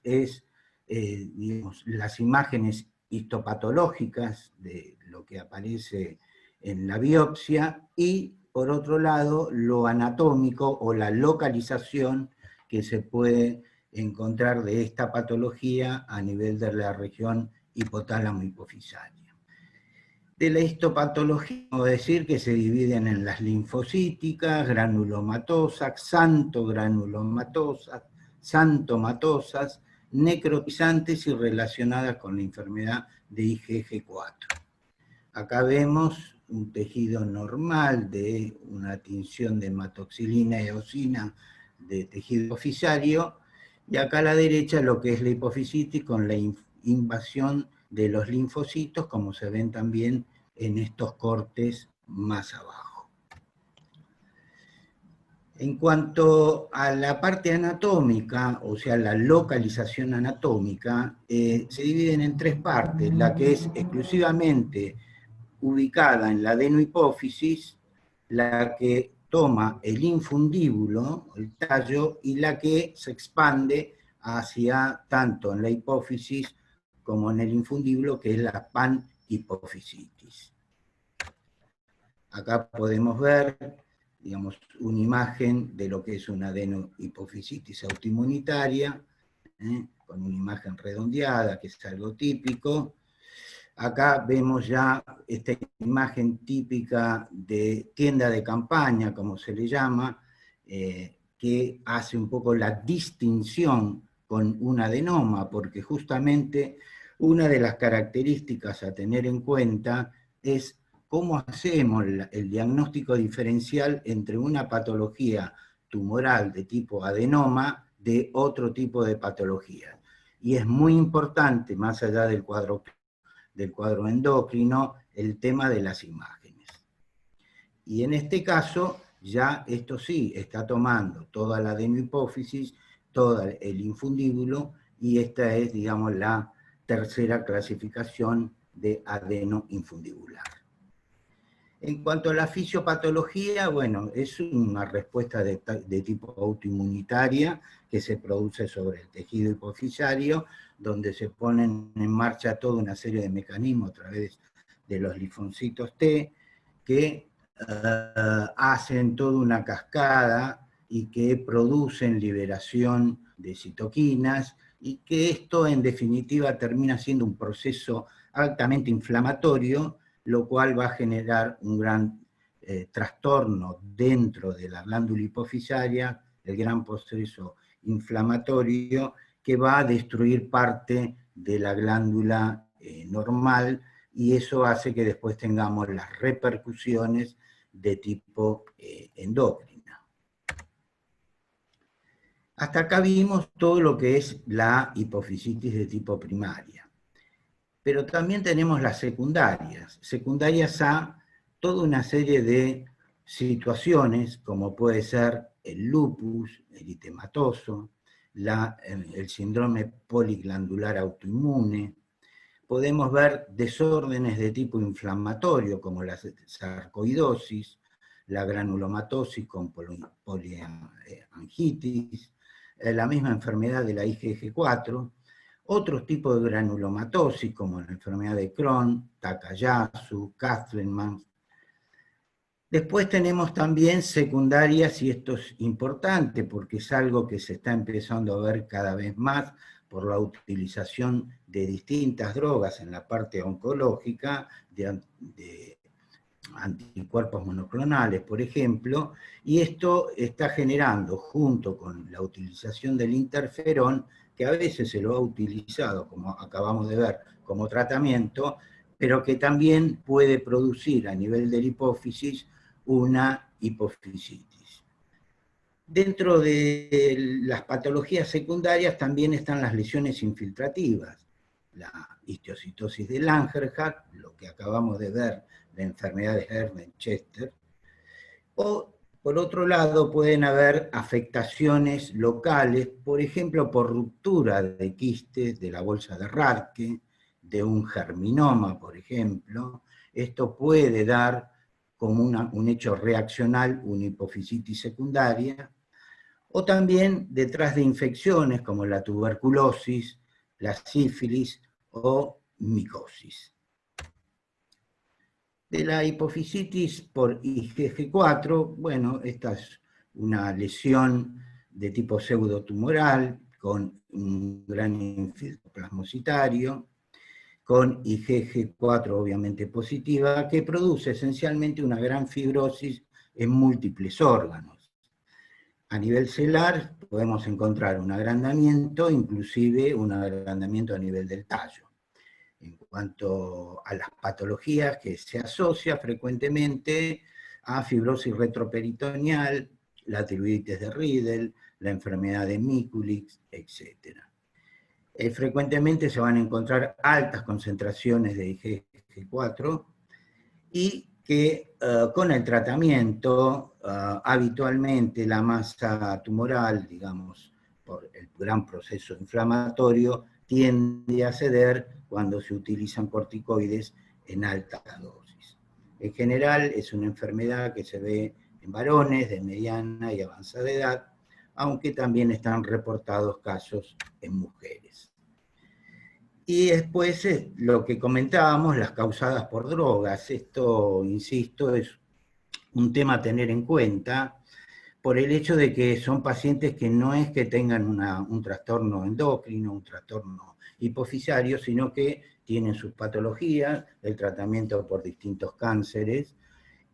digamos, las imágenes histopatológicas de lo que aparece en la biopsia, y por otro lado lo anatómico o la localización que se puede encontrar de esta patología a nivel de la región hipotálamo-hipofisaria. De la histopatología, podemos decir que se dividen en las linfocíticas, granulomatosas, xantogranulomatosas, xantomatosas, necrotizantes y relacionadas con la enfermedad de IgG4. Acá vemos un tejido normal de una tinción de hematoxilina y eosina de tejido hipofisario, y acá a la derecha lo que es la hipofisitis con la invasión de los linfocitos, como se ven también en estos cortes más abajo. En cuanto a la parte anatómica, o sea, la localización anatómica, se dividen en tres partes: la que es exclusivamente ubicada en la adenohipófisis, la que toma el infundíbulo, el tallo, y la que se expande hacia tanto en la hipófisis como en el infundíbulo, que es la panhipofisitis. Acá podemos ver, digamos, una imagen de lo que es una adenohipofisitis autoinmunitaria, con una imagen redondeada, que es algo típico. Acá vemos ya esta imagen típica de tienda de campaña, como se le llama, que hace un poco la distinción con un adenoma, porque justamente una de las características a tener en cuenta es cómo hacemos el diagnóstico diferencial entre una patología tumoral de tipo adenoma de otro tipo de patología. Y es muy importante, más allá del cuadro endocrino, el tema de las imágenes. Y en este caso, ya esto sí, está tomando toda la adenohipófisis, todo el infundíbulo, y esta es, digamos, la tercera clasificación de adenoinfundibular. En cuanto a la fisiopatología, bueno, es una respuesta de tipo autoinmunitaria que se produce sobre el tejido hipofisario, donde se ponen en marcha toda una serie de mecanismos a través de los linfocitos T, que hacen toda una cascada y que producen liberación de citoquinas, y que esto en definitiva termina siendo un proceso altamente inflamatorio, lo cual va a generar un gran trastorno dentro de la glándula hipofisaria, el gran proceso inflamatorio, que va a destruir parte de la glándula normal, y eso hace que después tengamos las repercusiones de tipo endocrina. Hasta acá vimos todo lo que es la hipofisitis de tipo primaria. Pero también tenemos las secundarias. Secundarias a toda una serie de situaciones, como puede ser el lupus eritematoso, el síndrome poliglandular autoinmune. Podemos ver desórdenes de tipo inflamatorio, como la sarcoidosis, la granulomatosis con poliangitis, la misma enfermedad de la IgG4, otros tipos de granulomatosis, como la enfermedad de Crohn, Takayasu, Castleman. Después tenemos también secundarias, y esto es importante porque es algo que se está empezando a ver cada vez más por la utilización de distintas drogas en la parte oncológica, de anticuerpos monoclonales, por ejemplo, y esto está generando, junto con la utilización del interferón, que a veces se lo ha utilizado, como acabamos de ver, como tratamiento, pero que también puede producir a nivel de la hipófisis una hipofisitis. Dentro de las patologías secundarias también están las lesiones infiltrativas. la histiocytosis de Langerhans, lo que acabamos de ver, la enfermedad de Erdmann-Chester, o por otro lado pueden haber afectaciones locales, por ejemplo por ruptura de quistes de la bolsa de Rathke, de un germinoma, por ejemplo. Esto puede dar como un hecho reaccional una hipofisitis secundaria, o también detrás de infecciones como la tuberculosis, la sífilis o micosis. De la hipofisitis por IgG4, bueno, esta es una lesión de tipo pseudotumoral con un gran infiltro plasmocitario, con IgG4 obviamente positiva, que produce esencialmente una gran fibrosis en múltiples órganos. A nivel celular podemos encontrar un agrandamiento, inclusive un agrandamiento a nivel del tallo. En cuanto a las patologías que se asocia frecuentemente a fibrosis retroperitoneal, la tiroiditis de Riedel, la enfermedad de Mikulicz, etc. Frecuentemente se van a encontrar altas concentraciones de IgG4 y que con el tratamiento habitualmente la masa tumoral, digamos, por el gran proceso inflamatorio, tiende a ceder cuando se utilizan corticoides en altas dosis. En general es una enfermedad que se ve en varones de mediana y avanzada edad, aunque también están reportados casos en mujeres. Y después lo que comentábamos, las causadas por drogas. Esto, insisto, es un tema a tener en cuenta por el hecho de que son pacientes que no es que tengan un trastorno endocrino, un trastorno hipofisario, sino que tienen sus patologías, el tratamiento por distintos cánceres,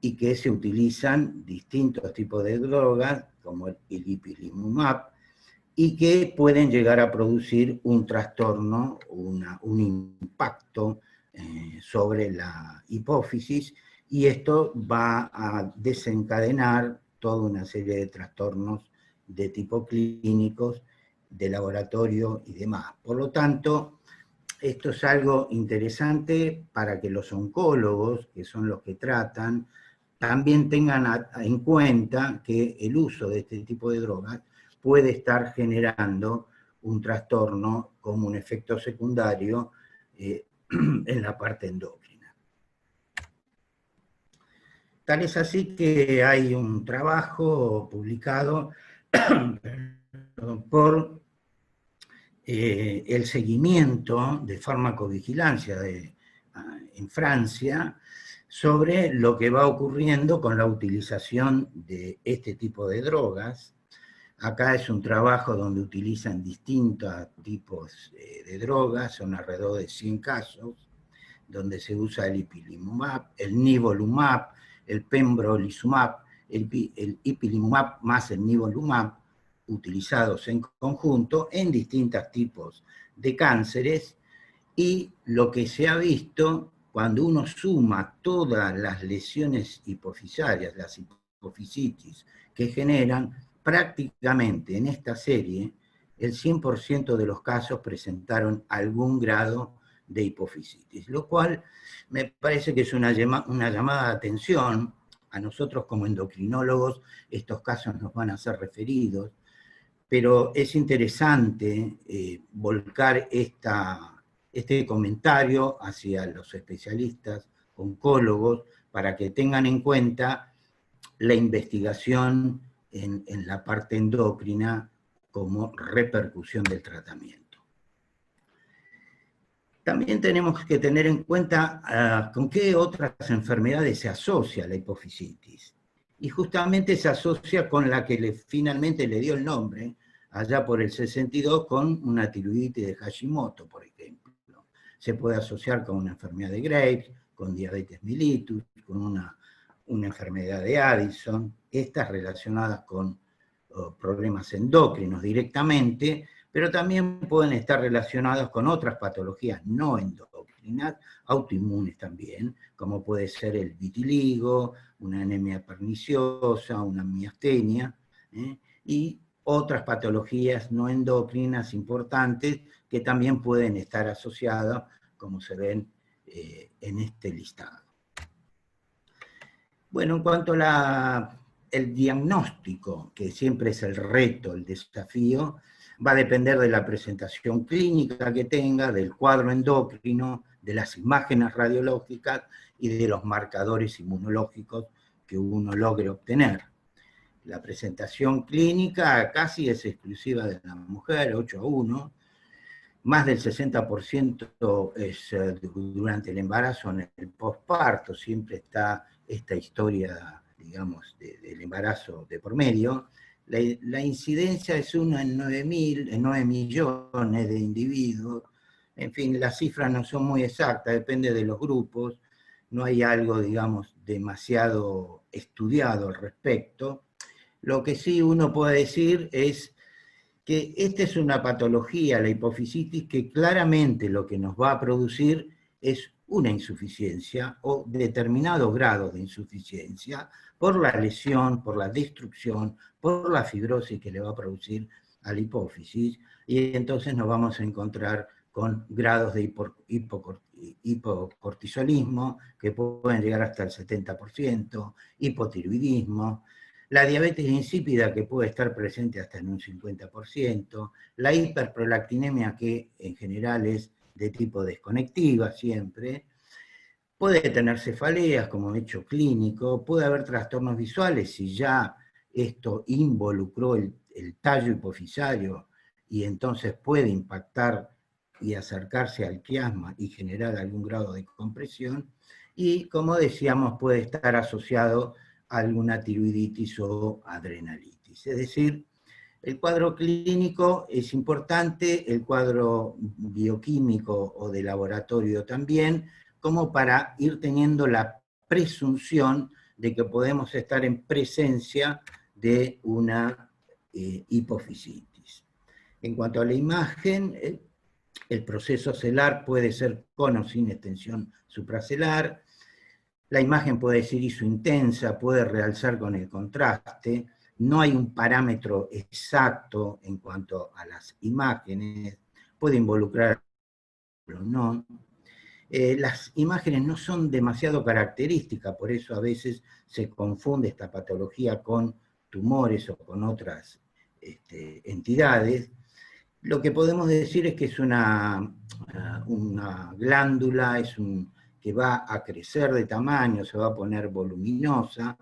y que se utilizan distintos tipos de drogas, como el ipilimumab, y que pueden llegar a producir un trastorno, un impacto sobre la hipófisis, y esto va a desencadenar toda una serie de trastornos de tipo clínicos, de laboratorio y demás. Por lo tanto, esto es algo interesante para que los oncólogos, que son los que tratan, también tengan en cuenta que el uso de este tipo de drogas puede estar generando un trastorno como un efecto secundario en la parte endocrina. Tal es así que hay un trabajo publicado por el seguimiento de farmacovigilancia en Francia sobre lo que va ocurriendo con la utilización de este tipo de drogas. Acá es un trabajo donde utilizan distintos tipos de drogas, son alrededor de 100 casos, donde se usa el ipilimumab, el nivolumab, el pembrolizumab, el ipilimumab más el nivolumab, utilizados en conjunto en distintos tipos de cánceres, y lo que se ha visto cuando uno suma todas las lesiones hipofisarias, las hipofisitis que generan, prácticamente en esta serie, el 100% de los casos presentaron algún grado de hipofisitis, lo cual me parece que es una llamada de atención. A nosotros como endocrinólogos estos casos nos van a ser referidos, pero es interesante volcar este comentario hacia los especialistas oncólogos para que tengan en cuenta la investigación en la parte endocrina como repercusión del tratamiento. También tenemos que tener en cuenta con qué otras enfermedades se asocia la hipofisitis. Y justamente se asocia con la que finalmente le dio el nombre, allá por el 62, con una tiroiditis de Hashimoto, por ejemplo. Se puede asociar con una enfermedad de Graves, con diabetes mellitus, con una enfermedad de Addison, estas relacionadas con problemas endocrinos directamente, pero también pueden estar relacionadas con otras patologías no endocrinas, autoinmunes también, como puede ser el vitiligo, una anemia perniciosa, una miastenia, y otras patologías no endocrinas importantes que también pueden estar asociadas, como se ven en este listado. Bueno, en cuanto a el diagnóstico, que siempre es el reto, el desafío, va a depender de la presentación clínica que tenga, del cuadro endocrino, de las imágenes radiológicas y de los marcadores inmunológicos que uno logre obtener. La presentación clínica casi es exclusiva de la mujer, 8-1, más del 60% es durante el embarazo, en el posparto, siempre está esta historia, digamos, del embarazo de por medio. La incidencia es 1 en 9 millones de individuos. En fin, las cifras no son muy exactas, depende de los grupos. No hay algo, digamos, demasiado estudiado al respecto. Lo que sí uno puede decir es que esta es una patología, la hipofisitis, que claramente lo que nos va a producir es una insuficiencia o determinados grados de insuficiencia por la lesión, por la destrucción, por la fibrosis que le va a producir a la hipófisis, y entonces nos vamos a encontrar con grados de hipocortisolismo que pueden llegar hasta el 70%, hipotiroidismo, la diabetes insípida que puede estar presente hasta en un 50%, la hiperprolactinemia que en general es de tipo desconectiva siempre, puede tener cefaleas como hecho clínico, puede haber trastornos visuales si ya esto involucró el tallo hipofisario y entonces puede impactar y acercarse al quiasma y generar algún grado de compresión, y como decíamos puede estar asociado a alguna tiroiditis o adrenalitis. Es decir, el cuadro clínico es importante, el cuadro bioquímico o de laboratorio también, como para ir teniendo la presunción de que podemos estar en presencia de una hipofisitis. En cuanto a la imagen, el proceso celar puede ser con o sin extensión supracelar. La imagen puede ser isointensa, puede realzar con el contraste. No hay un parámetro exacto en cuanto a las imágenes. Puede involucrar o no. Las imágenes no son demasiado características, por eso a veces se confunde esta patología con tumores o con otras entidades. Lo que podemos decir es que es una glándula, que va a crecer de tamaño, se va a poner voluminosa,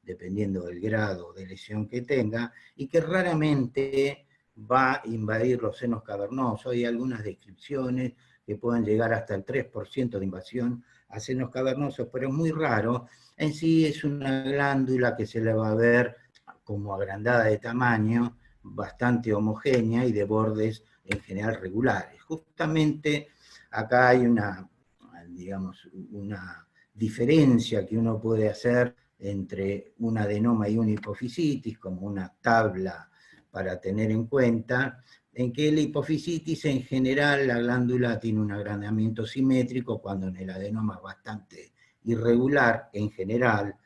dependiendo del grado de lesión que tenga, y que raramente va a invadir los senos cavernosos. Hay algunas descripciones que pueden llegar hasta el 3% de invasión a senos cavernosos, pero es muy raro. En sí es una glándula que se le va a ver como agrandada de tamaño, bastante homogénea y de bordes en general regulares. Justamente acá hay una diferencia que uno puede hacer entre un adenoma y una hipofisitis, como una tabla para tener en cuenta, en que la hipofisitis en general la glándula tiene un agrandamiento simétrico, cuando en el adenoma es bastante irregular en general,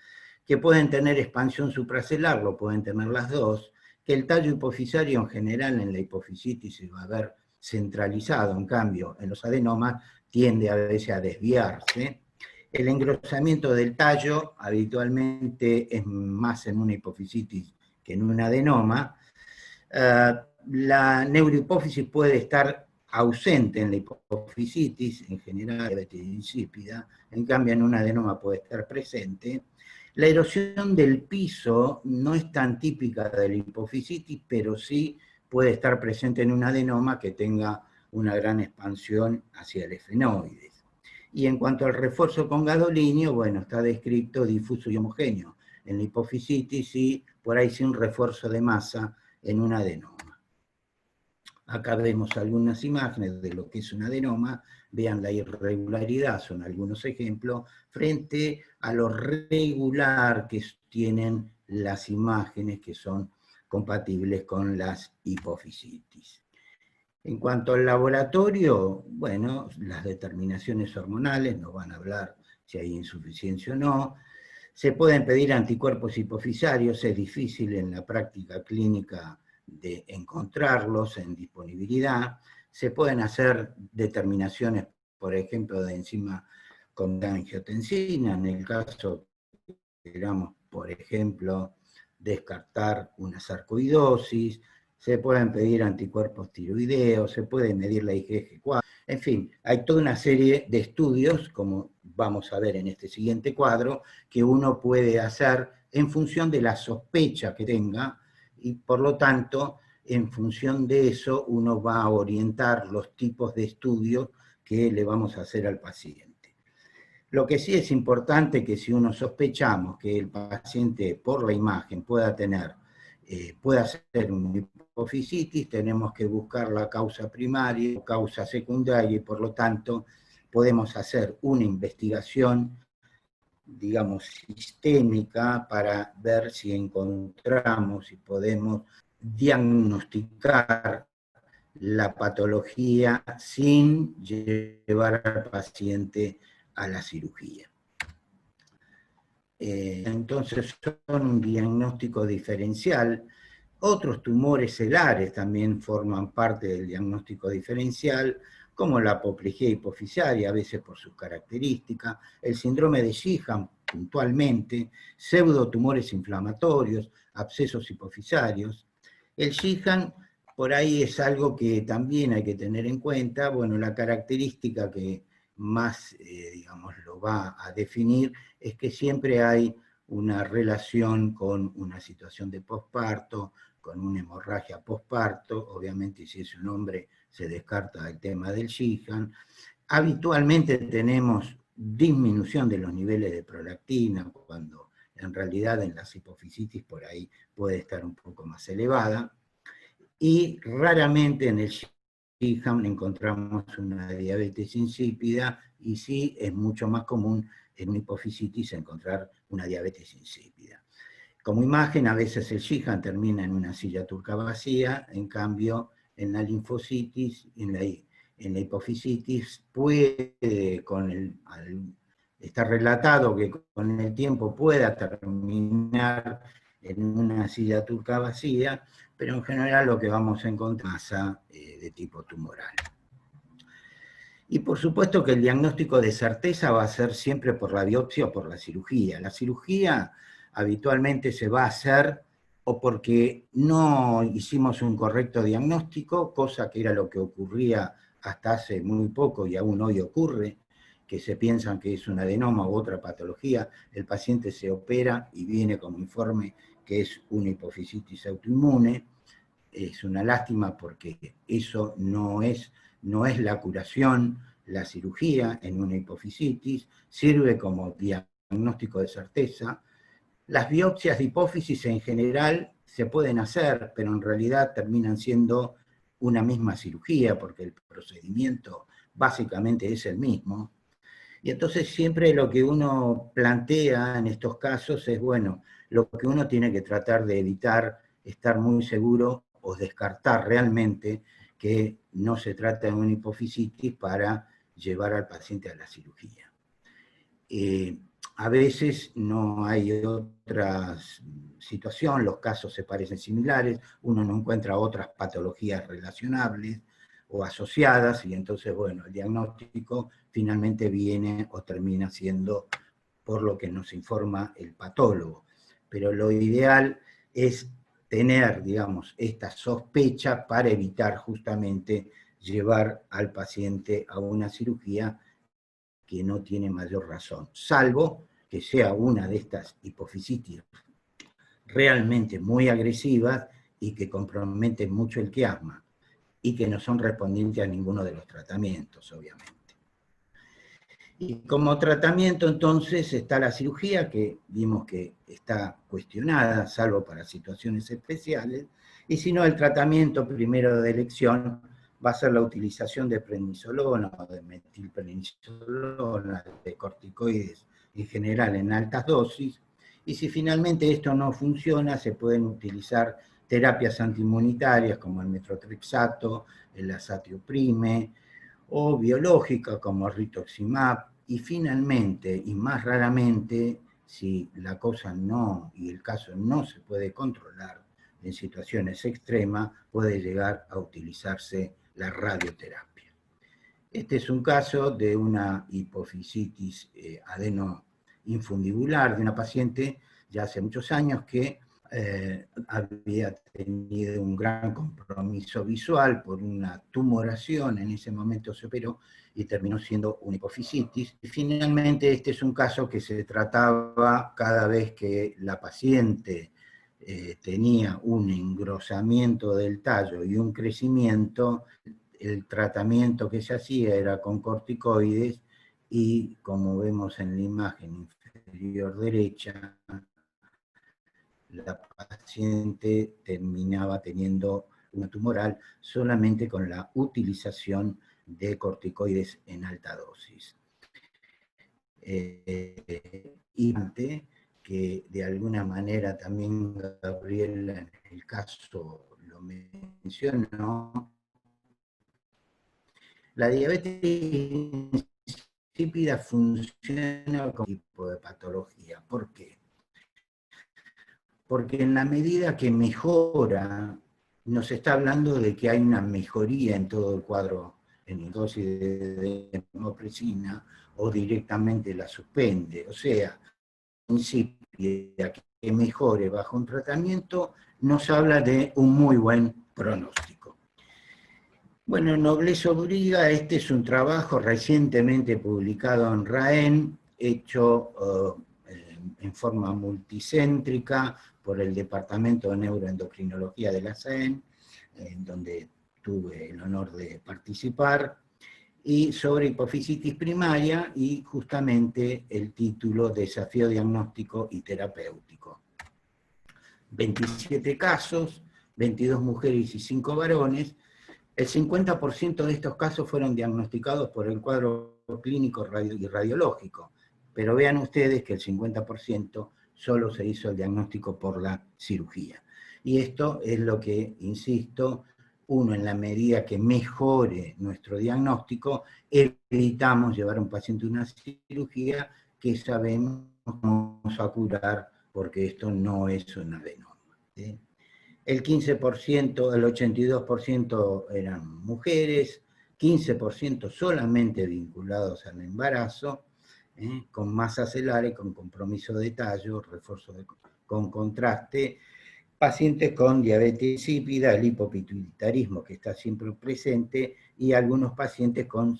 que pueden tener expansión supracelular, lo pueden tener las dos, que el tallo hipofisario en general en la hipofisitis se va a ver centralizado, en cambio en los adenomas tiende a veces a desviarse. El engrosamiento del tallo habitualmente es más en una hipofisitis que en un adenoma. La neurohipófisis puede estar ausente en la hipofisitis, en general diabetes insípida, en cambio en un adenoma puede estar presente. La erosión del piso no es tan típica de la hipofisitis, pero sí puede estar presente en un adenoma que tenga una gran expansión hacia el esfenoides. Y en cuanto al refuerzo con gadolinio, bueno, está descrito difuso y homogéneo en la hipofisitis y por ahí sí un refuerzo de masa en un adenoma. Acá vemos algunas imágenes de lo que es un adenoma, vean la irregularidad, son algunos ejemplos, frente a lo regular que tienen las imágenes que son compatibles con las hipofisitis. En cuanto al laboratorio, bueno, las determinaciones hormonales nos van a hablar si hay insuficiencia o no. Se pueden pedir anticuerpos hipofisarios, es difícil en la práctica clínica de encontrarlos en disponibilidad. Se pueden hacer determinaciones, por ejemplo, de enzima con angiotensina, en el caso, digamos, por ejemplo, descartar una sarcoidosis, se pueden pedir anticuerpos tiroideos, se puede medir la IgG4, en fin, hay toda una serie de estudios, como vamos a ver en este siguiente cuadro, que uno puede hacer en función de la sospecha que tenga, y por lo tanto, en función de eso, uno va a orientar los tipos de estudios que le vamos a hacer al paciente. Lo que sí es importante que si uno sospechamos que el paciente por la imagen pueda ser una hipofisitis, tenemos que buscar la causa primaria o causa secundaria y por lo tanto podemos hacer una investigación, digamos, sistémica para ver si encontramos y podemos diagnosticar la patología sin llevar al paciente a la cirugía. Entonces son un diagnóstico diferencial. Otros tumores celares también forman parte del diagnóstico diferencial, como la apoplejía hipoficiaria, a veces por sus características, el síndrome de Sheehan puntualmente, pseudotumores inflamatorios, abscesos hipoficiarios. El Sheehan por ahí es algo que también hay que tener en cuenta. Bueno, la característica que más, digamos, lo va a definir es que siempre hay una relación con una situación de posparto, con una hemorragia posparto. Obviamente si es un hombre se descarta el tema del Sheehan. Habitualmente tenemos disminución de los niveles de prolactina, cuando en realidad en las hipofisitis por ahí puede estar un poco más elevada, y raramente en el Sheehan encontramos una diabetes insípida, y sí es mucho más común en una hipofisitis encontrar una diabetes insípida. Como imagen, a veces el Sheehan termina en una silla turca vacía, en cambio en la linfositis, en la hipofisitis puede, está relatado que con el tiempo pueda terminar en una silla turca vacía, pero en general lo que vamos a encontrar es masa de tipo tumoral. Y por supuesto que el diagnóstico de certeza va a ser siempre por la biopsia o por la cirugía. La cirugía habitualmente se va a hacer o porque no hicimos un correcto diagnóstico, cosa que era lo que ocurría hasta hace muy poco y aún hoy ocurre, que se piensan que es un adenoma u otra patología, el paciente se opera y viene como informe que es una hipofisitis autoinmune. Es una lástima porque eso no es la curación. La cirugía en una hipofisitis sirve como diagnóstico de certeza. Las biopsias de hipófisis en general se pueden hacer, pero en realidad terminan siendo una misma cirugía porque el procedimiento básicamente es el mismo. Y entonces siempre lo que uno plantea en estos casos es, bueno, lo que uno tiene que tratar de evitar, estar muy seguro o descartar realmente que no se trata de una hipofisitis para llevar al paciente a la cirugía. A veces no hay otra situación, los casos se parecen similares, uno no encuentra otras patologías relacionables o asociadas, y entonces, bueno, el diagnóstico finalmente viene o termina siendo por lo que nos informa el patólogo. Pero lo ideal es tener, digamos, esta sospecha para evitar justamente llevar al paciente a una cirugía que no tiene mayor razón, salvo que sea una de estas hipofisitis realmente muy agresivas y que comprometen mucho el quiasma y que no son respondientes a ninguno de los tratamientos, obviamente. Y como tratamiento entonces está la cirugía, que vimos que está cuestionada, salvo para situaciones especiales, y si no, el tratamiento primero de elección va a ser la utilización de prednisolona o de metilprednisolona, de corticoides en general en altas dosis, y si finalmente esto no funciona, se pueden utilizar terapias antiinmunitarias como el metotrexato, el azatioprime, o biológicas como el rituximab, y finalmente, y más raramente, si la cosa no, y el caso no se puede controlar, en situaciones extremas, puede llegar a utilizarse la radioterapia. Este es un caso de una hipofisitis adenoinfundibular de una paciente ya hace muchos años que había tenido un gran compromiso visual por una tumoración, en ese momento se operó y terminó siendo una hipofisitis. Y finalmente este es un caso que se trataba cada vez que la paciente tenía un engrosamiento del tallo y un crecimiento. El tratamiento que se hacía era con corticoides y, como vemos en la imagen inferior derecha, la paciente terminaba teniendo una tumoral solamente con la utilización de corticoides en alta dosis. Y que de alguna manera también Gabriela en el caso lo mencionó, la diabetes insípida funciona como tipo de patología. ¿Por qué? Porque en la medida que mejora, nos está hablando de que hay una mejoría en todo el cuadro, en la dosis de desmopresina, o directamente la suspende. O sea, insípida que mejore bajo un tratamiento, nos habla de un muy buen pronóstico. Bueno, Noblesse obliga, este es un trabajo recientemente publicado en RAEN, hecho en forma multicéntrica por el Departamento de Neuroendocrinología de la SAEN, en donde tuve el honor de participar, y sobre hipofisitis primaria, y justamente el título Desafío diagnóstico y terapéutico. 27 casos, 22 mujeres y 5 varones. El 50% de estos casos fueron diagnosticados por el cuadro clínico y radiológico, pero vean ustedes que el 50% solo se hizo el diagnóstico por la cirugía. Y esto es lo que, insisto, uno, en la medida que mejore nuestro diagnóstico, evitamos llevar a un paciente a una cirugía que sabemos que vamos a curar, porque esto no es un adenoma, ¿sí? El 15%, el 82% eran mujeres, 15% solamente vinculados al embarazo, con masa celular y con compromiso de tallo, refuerzo con contraste, pacientes con diabetes insípida, el hipopituitarismo que está siempre presente, y algunos pacientes con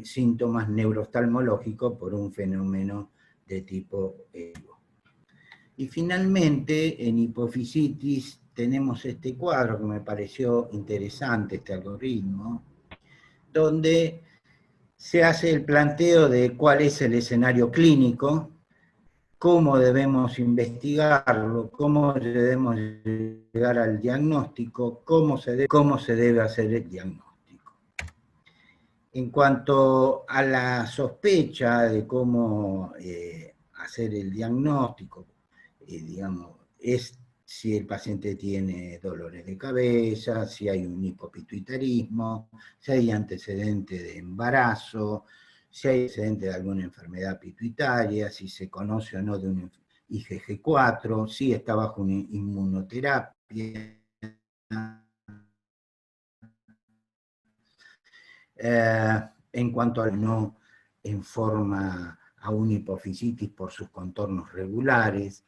síntomas neurooftalmológicos por un fenómeno de tipo EVO. Y finalmente, en hipofisitis tenemos este cuadro que me pareció interesante, este algoritmo, donde se hace el planteo de cuál es el escenario clínico, cómo debemos investigarlo, cómo debemos llegar al diagnóstico, cómo se debe hacer el diagnóstico. En cuanto a la sospecha de cómo hacer el diagnóstico, digamos, es si el paciente tiene dolores de cabeza, si hay un hipopituitarismo, si hay antecedente de embarazo, si hay antecedente de alguna enfermedad pituitaria, si se conoce o no de un IgG4, si está bajo una inmunoterapia. En cuanto a no en forma a una hipofisitis por sus contornos regulares,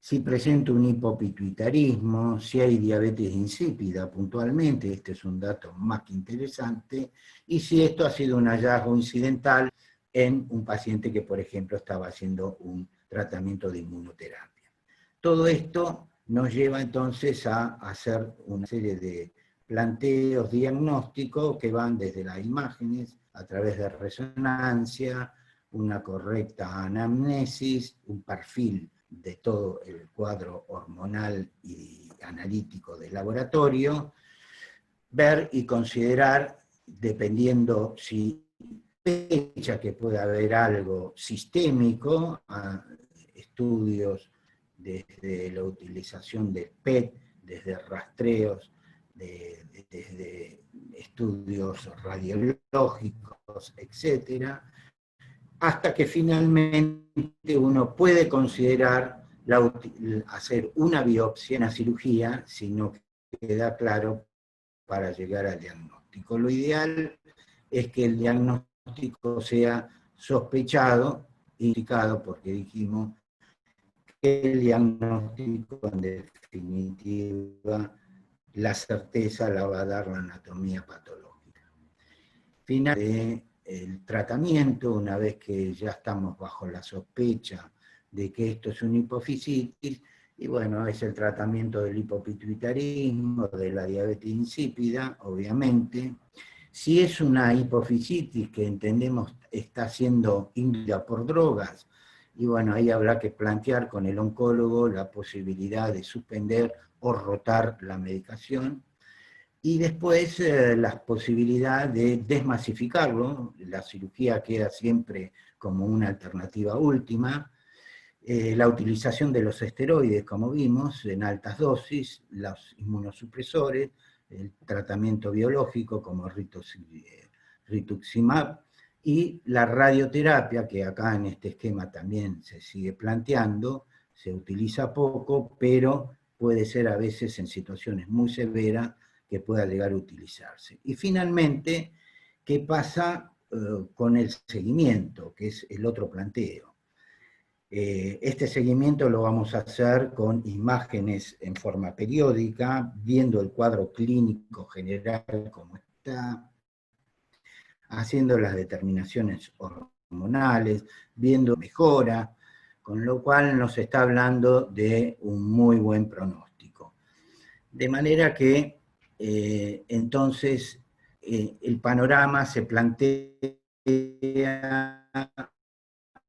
si presenta un hipopituitarismo, si hay diabetes insípida puntualmente, este es un dato más que interesante, y si esto ha sido un hallazgo incidental en un paciente que, por ejemplo, estaba haciendo un tratamiento de inmunoterapia. Todo esto nos lleva entonces a hacer una serie de planteos diagnósticos que van desde las imágenes, a través de resonancia, una correcta anamnesis, un perfil de todo el cuadro hormonal y analítico del laboratorio, ver y considerar, dependiendo si sospecha que puede haber algo sistémico, a estudios desde la utilización del PET, desde rastreos, desde estudios radiológicos, etcétera, hasta que finalmente uno puede considerar hacer una biopsia, una cirugía, si no queda claro para llegar al diagnóstico. Lo ideal es que el diagnóstico sea sospechado, indicado, porque dijimos que el diagnóstico en definitiva la certeza la va a dar la anatomía patológica. Finalmente, el tratamiento, una vez que ya estamos bajo la sospecha de que esto es una hipofisitis, y bueno, es el tratamiento del hipopituitarismo, de la diabetes insípida, obviamente. Si es una hipofisitis que entendemos está siendo inducida por drogas, y bueno, ahí habrá que plantear con el oncólogo la posibilidad de suspender o rotar la medicación. Y después la posibilidad de desmasificarlo, la cirugía queda siempre como una alternativa última, la utilización de los esteroides, como vimos, en altas dosis, los inmunosupresores, el tratamiento biológico como rituximab, y la radioterapia, que acá en este esquema también se sigue planteando, se utiliza poco, pero puede ser a veces en situaciones muy severas que pueda llegar a utilizarse. Y finalmente, ¿qué pasa con el seguimiento? Que es el otro planteo. Este seguimiento lo vamos a hacer con imágenes en forma periódica, viendo el cuadro clínico general como está, haciendo las determinaciones hormonales, viendo mejora, con lo cual nos está hablando de un muy buen pronóstico. De manera que entonces el panorama se plantea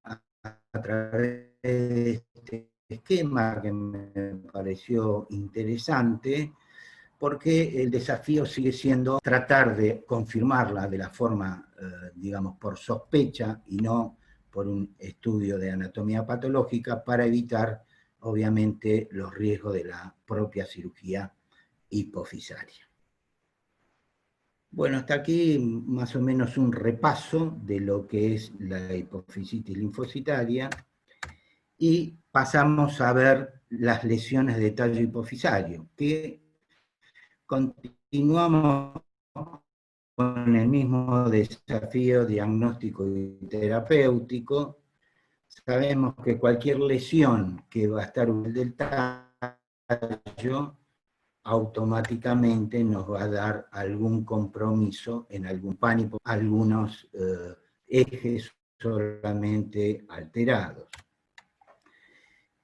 a través de este esquema que me pareció interesante, porque el desafío sigue siendo tratar de confirmarla de la forma, digamos, por sospecha y no por un estudio de anatomía patológica, para evitar, obviamente, los riesgos de la propia cirugía hipofisaria. Bueno, hasta aquí más o menos un repaso de lo que es la hipofisitis linfocitaria, y pasamos a ver las lesiones de tallo hipofisario, que continuamos con el mismo desafío diagnóstico y terapéutico. Sabemos que cualquier lesión que va a estar del tallo automáticamente nos va a dar algún compromiso en algún pánico, algunos ejes solamente alterados.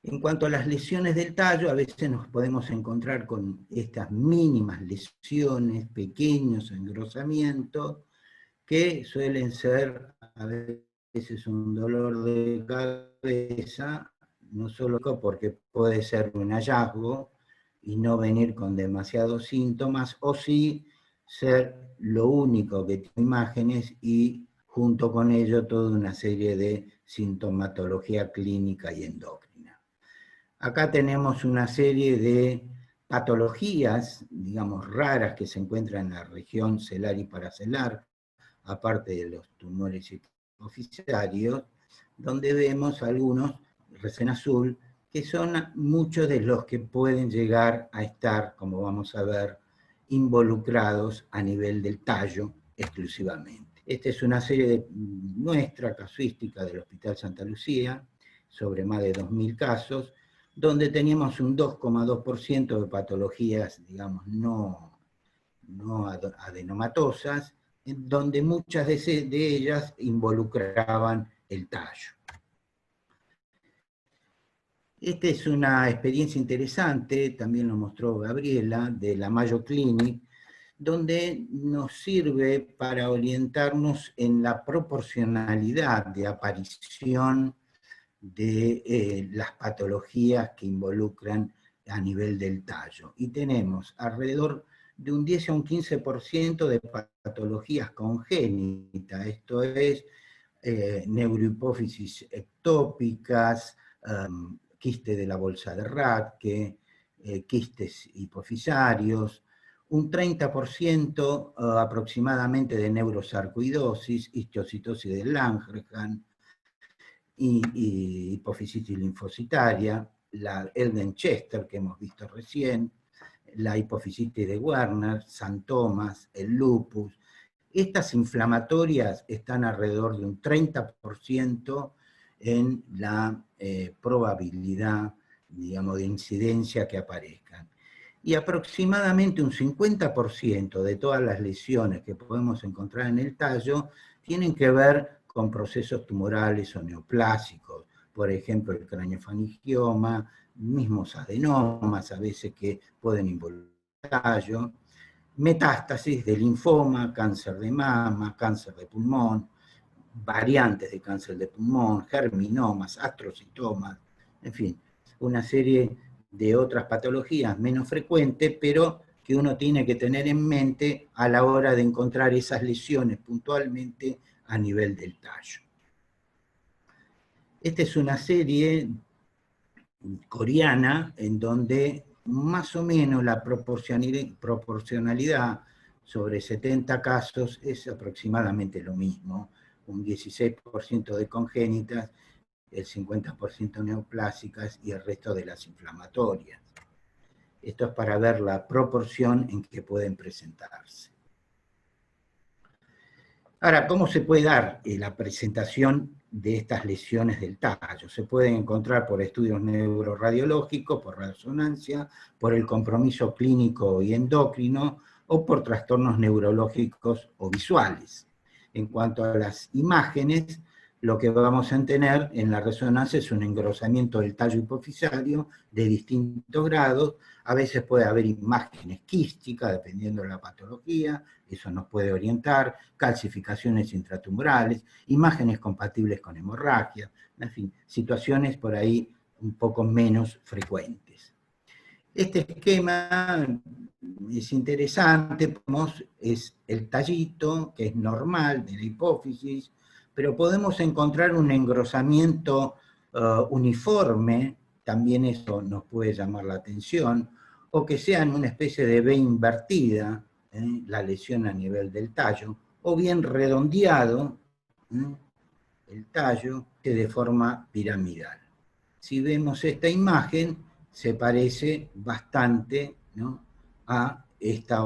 En cuanto a las lesiones del tallo, a veces nos podemos encontrar con estas mínimas lesiones, pequeños engrosamientos, que suelen ser a veces un dolor de cabeza, no solo porque puede ser un hallazgo y no venir con demasiados síntomas, o sí ser lo único que tiene imágenes y junto con ello toda una serie de sintomatología clínica y endócrina. Acá tenemos una serie de patologías, digamos, raras que se encuentran en la región celar y paracelar, aparte de los tumores hipofisarios, donde vemos algunos, recién azul, que son muchos de los que pueden llegar a estar, como vamos a ver, involucrados a nivel del tallo exclusivamente. Esta es una serie de nuestra casuística del Hospital Santa Lucía, sobre más de 2.000 casos, donde teníamos un 2,2% de patologías, digamos, no adenomatosas, donde muchas de ellas involucraban el tallo. Esta es una experiencia interesante, también lo mostró Gabriela, de la Mayo Clinic, donde nos sirve para orientarnos en la proporcionalidad de aparición de las patologías que involucran a nivel del tallo. Y tenemos alrededor de un 10 a un 15% de patologías congénitas, esto es, neurohipófisis ectópicas, quiste de la bolsa de Rathke, quistes hipofisarios, un 30% aproximadamente de neurosarcoidosis, histiocytosis de Langerhans, y hipofisitis linfocitaria, la Ellden-Chester que hemos visto recién, la hipofisitis de Werner, Santomas, el lupus. Estas inflamatorias están alrededor de un 30% en la probabilidad, digamos, de incidencia que aparezcan. Y aproximadamente un 50% de todas las lesiones que podemos encontrar en el tallo tienen que ver con procesos tumorales o neoplásicos, por ejemplo el craneofaringioma, mismos adenomas a veces que pueden involucrar el tallo, metástasis de linfoma, cáncer de mama, cáncer de pulmón, variantes de cáncer de pulmón, germinomas, astrocitomas, en fin, una serie de otras patologías menos frecuentes, pero que uno tiene que tener en mente a la hora de encontrar esas lesiones puntualmente a nivel del tallo. Esta es una serie coreana en donde más o menos la proporcionalidad sobre 70 casos es aproximadamente lo mismo, un 16% de congénitas, el 50% neoplásicas y el resto de las inflamatorias. Esto es para ver la proporción en que pueden presentarse. Ahora, ¿cómo se puede dar la presentación de estas lesiones del tallo? Se pueden encontrar por estudios neuroradiológicos, por resonancia, por el compromiso clínico y endocrino, o por trastornos neurológicos o visuales. En cuanto a las imágenes, lo que vamos a tener en la resonancia es un engrosamiento del tallo hipofisario de distintos grados. A veces puede haber imágenes quísticas, dependiendo de la patología, eso nos puede orientar, calcificaciones intratumorales, imágenes compatibles con hemorragia, en fin, situaciones por ahí un poco menos frecuentes. Este esquema es interesante, es el tallito, que es normal de la hipófisis, pero podemos encontrar un engrosamiento uniforme, también eso nos puede llamar la atención, o que sea en una especie de V invertida, la lesión a nivel del tallo, o bien redondeado, el tallo, de forma piramidal. Si vemos esta imagen, se parece bastante, ¿no?, a esta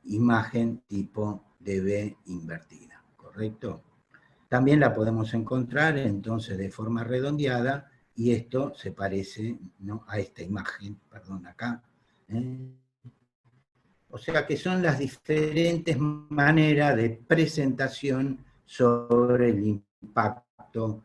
imagen tipo de V invertida, ¿correcto? También la podemos encontrar entonces de forma redondeada, y esto se parece, ¿no?, a esta imagen, perdón, acá. O sea que son las diferentes maneras de presentación sobre el impacto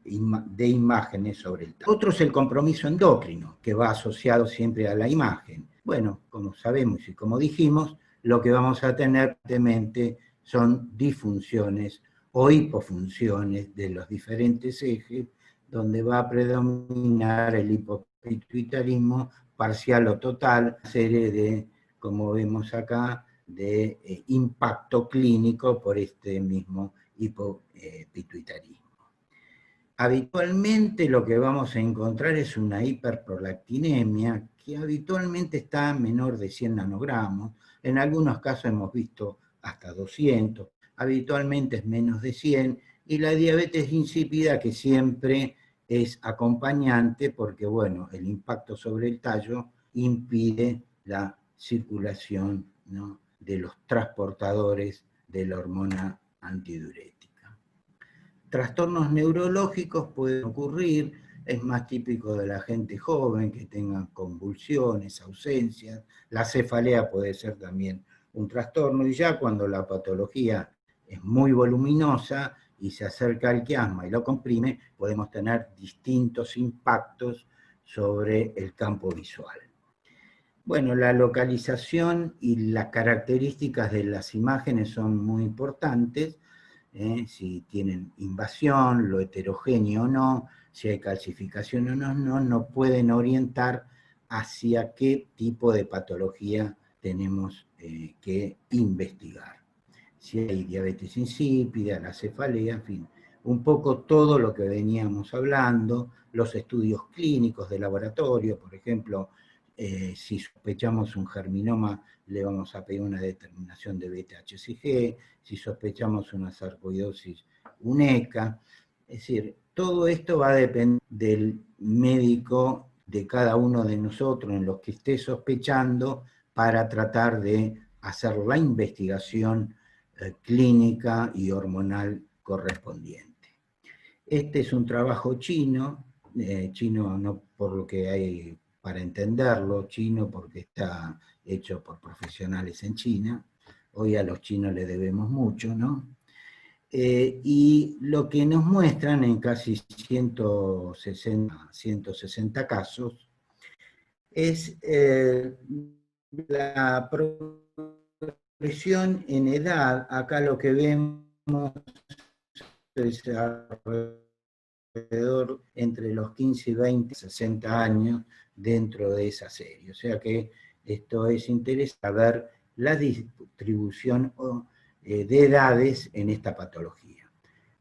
de imágenes sobre el tallo. Otro es el compromiso endocrino, que va asociado siempre a la imagen. Bueno, como sabemos y como dijimos, lo que vamos a tener evidentemente son disfunciones o hipofunciones de los diferentes ejes, donde va a predominar el hipopituitarismo parcial o total, una serie de, como vemos acá, de impacto clínico por este mismo hipopituitarismo. Habitualmente lo que vamos a encontrar es una hiperprolactinemia, que habitualmente está menor de 100 nanogramos, en algunos casos hemos visto hasta 200, habitualmente es menos de 100, y la diabetes insípida, que siempre es acompañante porque, bueno, el impacto sobre el tallo impide la circulación, ¿no?, de los transportadores de la hormona antidiurética. Trastornos neurológicos pueden ocurrir, es más típico de la gente joven que tengan convulsiones, ausencias, la cefalea puede ser también un trastorno, y ya cuando la patología es muy voluminosa y se acerca al quiasma y lo comprime, podemos tener distintos impactos sobre el campo visual. Bueno, la localización y las características de las imágenes son muy importantes, si tienen invasión, lo heterogéneo o no, si hay calcificación o no, nos pueden orientar hacia qué tipo de patología tenemos que investigar. Si hay diabetes insípida, la cefalea, en fin, un poco todo lo que veníamos hablando, los estudios clínicos de laboratorio, por ejemplo, si sospechamos un germinoma, le vamos a pedir una determinación de beta-HCG, si sospechamos una sarcoidosis, un ECA, es decir, todo esto va a depender del médico de cada uno de nosotros en los que esté sospechando para tratar de hacer la investigación clínica y hormonal correspondiente. Este es un trabajo chino, chino no por lo que hay para entenderlo, chino porque está hecho por profesionales en China. Hoy a los chinos le debemos mucho, ¿no? Y lo que nos muestran en casi 160 casos es la progresión en edad. Acá lo que vemos es alrededor entre los 15 y 20, 60 años dentro de esa serie. O sea que esto es interesante ver la distribución de edades en esta patología.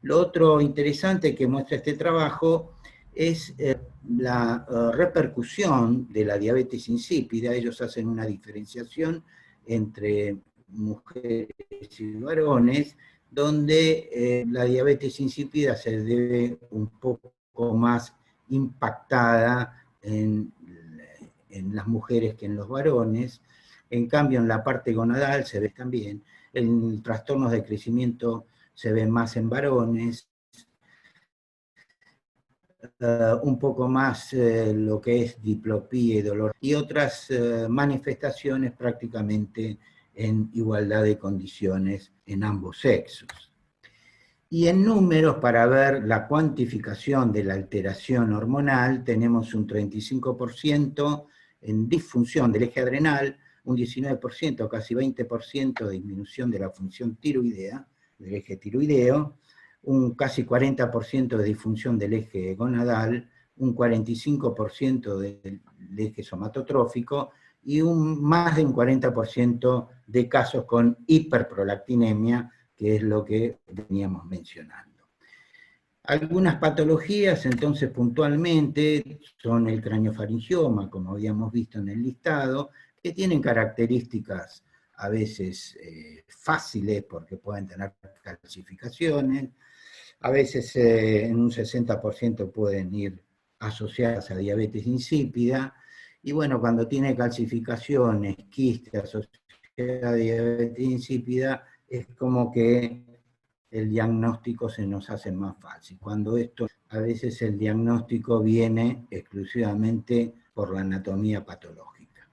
Lo otro interesante que muestra este trabajo es la repercusión de la diabetes insípida. Ellos hacen una diferenciación entre mujeres y varones, donde la diabetes insípida se ve un poco más impactada en las mujeres que en los varones. En cambio, en la parte gonadal se ve también. En trastornos de crecimiento se ve más en varones. Un poco más lo que es diplopía y dolor. Y otras manifestaciones prácticamente en igualdad de condiciones en ambos sexos. Y en números, para ver la cuantificación de la alteración hormonal, tenemos un 35% en disfunción del eje adrenal, un 19%, casi 20% de disminución de la función tiroidea, del eje tiroideo, un casi 40% de disfunción del eje gonadal, un 45% del eje somatotrófico, y más de un 40% de casos con hiperprolactinemia, que es lo que veníamos mencionando. Algunas patologías, entonces, puntualmente, son el craniofaringioma, como habíamos visto en el listado, que tienen características a veces fáciles, porque pueden tener calcificaciones, a veces en un 60% pueden ir asociadas a diabetes insípida, y bueno, cuando tiene calcificaciones, quistes asociadas a diabetes insípida, es como que el diagnóstico se nos hace más fácil. Cuando esto, a veces el diagnóstico viene exclusivamente por la anatomía patológica.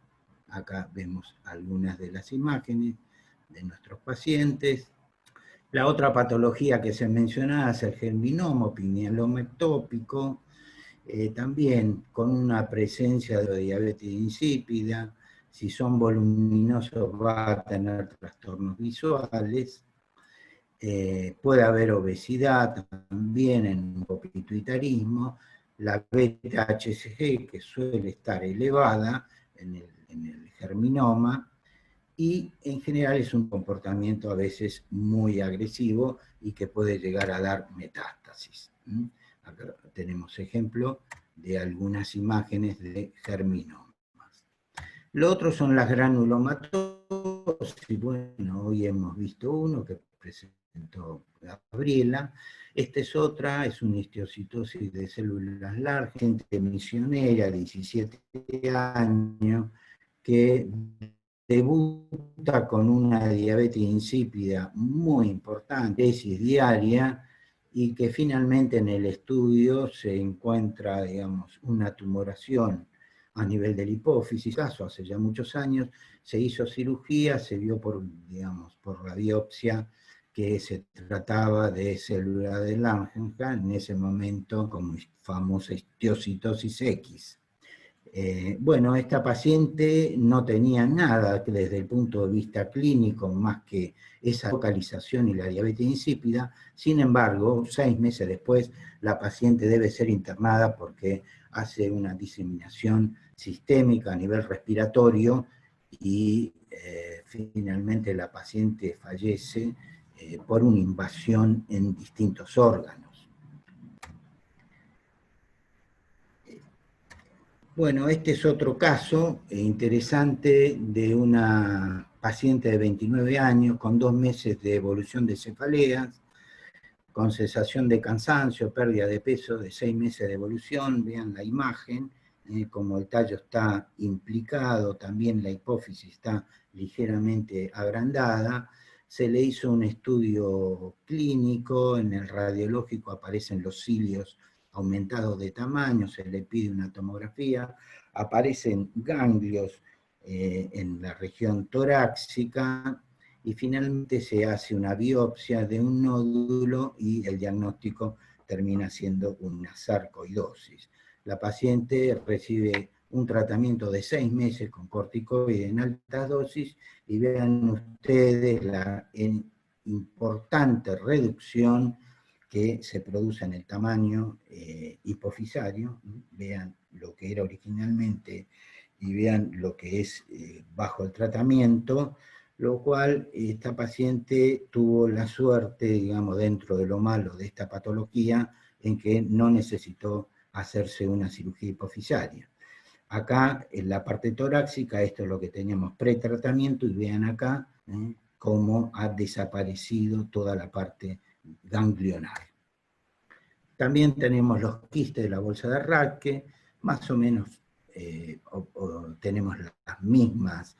Acá vemos algunas de las imágenes de nuestros pacientes. La otra patología que se mencionaba es el germinoma pinealoma ectópico, también con una presencia de diabetes insípida. Si son voluminosos va a tener trastornos visuales. Puede haber obesidad también en un pituitarismo, la beta-HCG que suele estar elevada en el germinoma, y en general es un comportamiento a veces muy agresivo y que puede llegar a dar metástasis. Acá tenemos ejemplo de algunas imágenes de germinomas. Lo otro son las granulomatosis. Bueno, hoy hemos visto uno que presentó Gabriela. Esta es otra, es una histiocytosis de células largas, gente misionera, 17 años, que debuta con una diabetes insípida muy importante, tesis diaria, y que finalmente en el estudio se encuentra, digamos, una tumoración a nivel de la hipófisis. Caso hace ya muchos años, se hizo cirugía, se vio por la biopsia que se trataba de célula de Langerhans, en ese momento como famosa histiocytosis X. Bueno, esta paciente no tenía nada desde el punto de vista clínico más que esa localización y la diabetes insípida. Sin embargo, 6 meses después, la paciente debe ser internada porque hace una diseminación sistémica a nivel respiratorio y finalmente la paciente fallece por una invasión en distintos órganos. Bueno, este es otro caso interesante de una paciente de 29 años con 2 meses de evolución de cefaleas, con cesación de cansancio, pérdida de peso de 6 meses de evolución. Vean la imagen, como el tallo está implicado, también la hipófisis está ligeramente agrandada, se le hizo un estudio clínico, en el radiológico aparecen los cilios aumentados de tamaño, se le pide una tomografía, aparecen ganglios en la región torácica, y finalmente se hace una biopsia de un nódulo y el diagnóstico termina siendo una sarcoidosis. La paciente recibe un tratamiento de 6 meses con corticoides en altas dosis, y vean ustedes la importante reducción que se produce en el tamaño hipofisario. Vean lo que era originalmente y vean lo que es bajo el tratamiento, lo cual esta paciente tuvo la suerte, digamos, dentro de lo malo de esta patología, en que no necesitó hacerse una cirugía hipofisaria. Acá, en la parte torácica, esto es lo que teníamos pretratamiento, y vean acá cómo ha desaparecido toda la parte ganglionar. También tenemos los quistes de la bolsa de Rathke, más o menos tenemos las mismas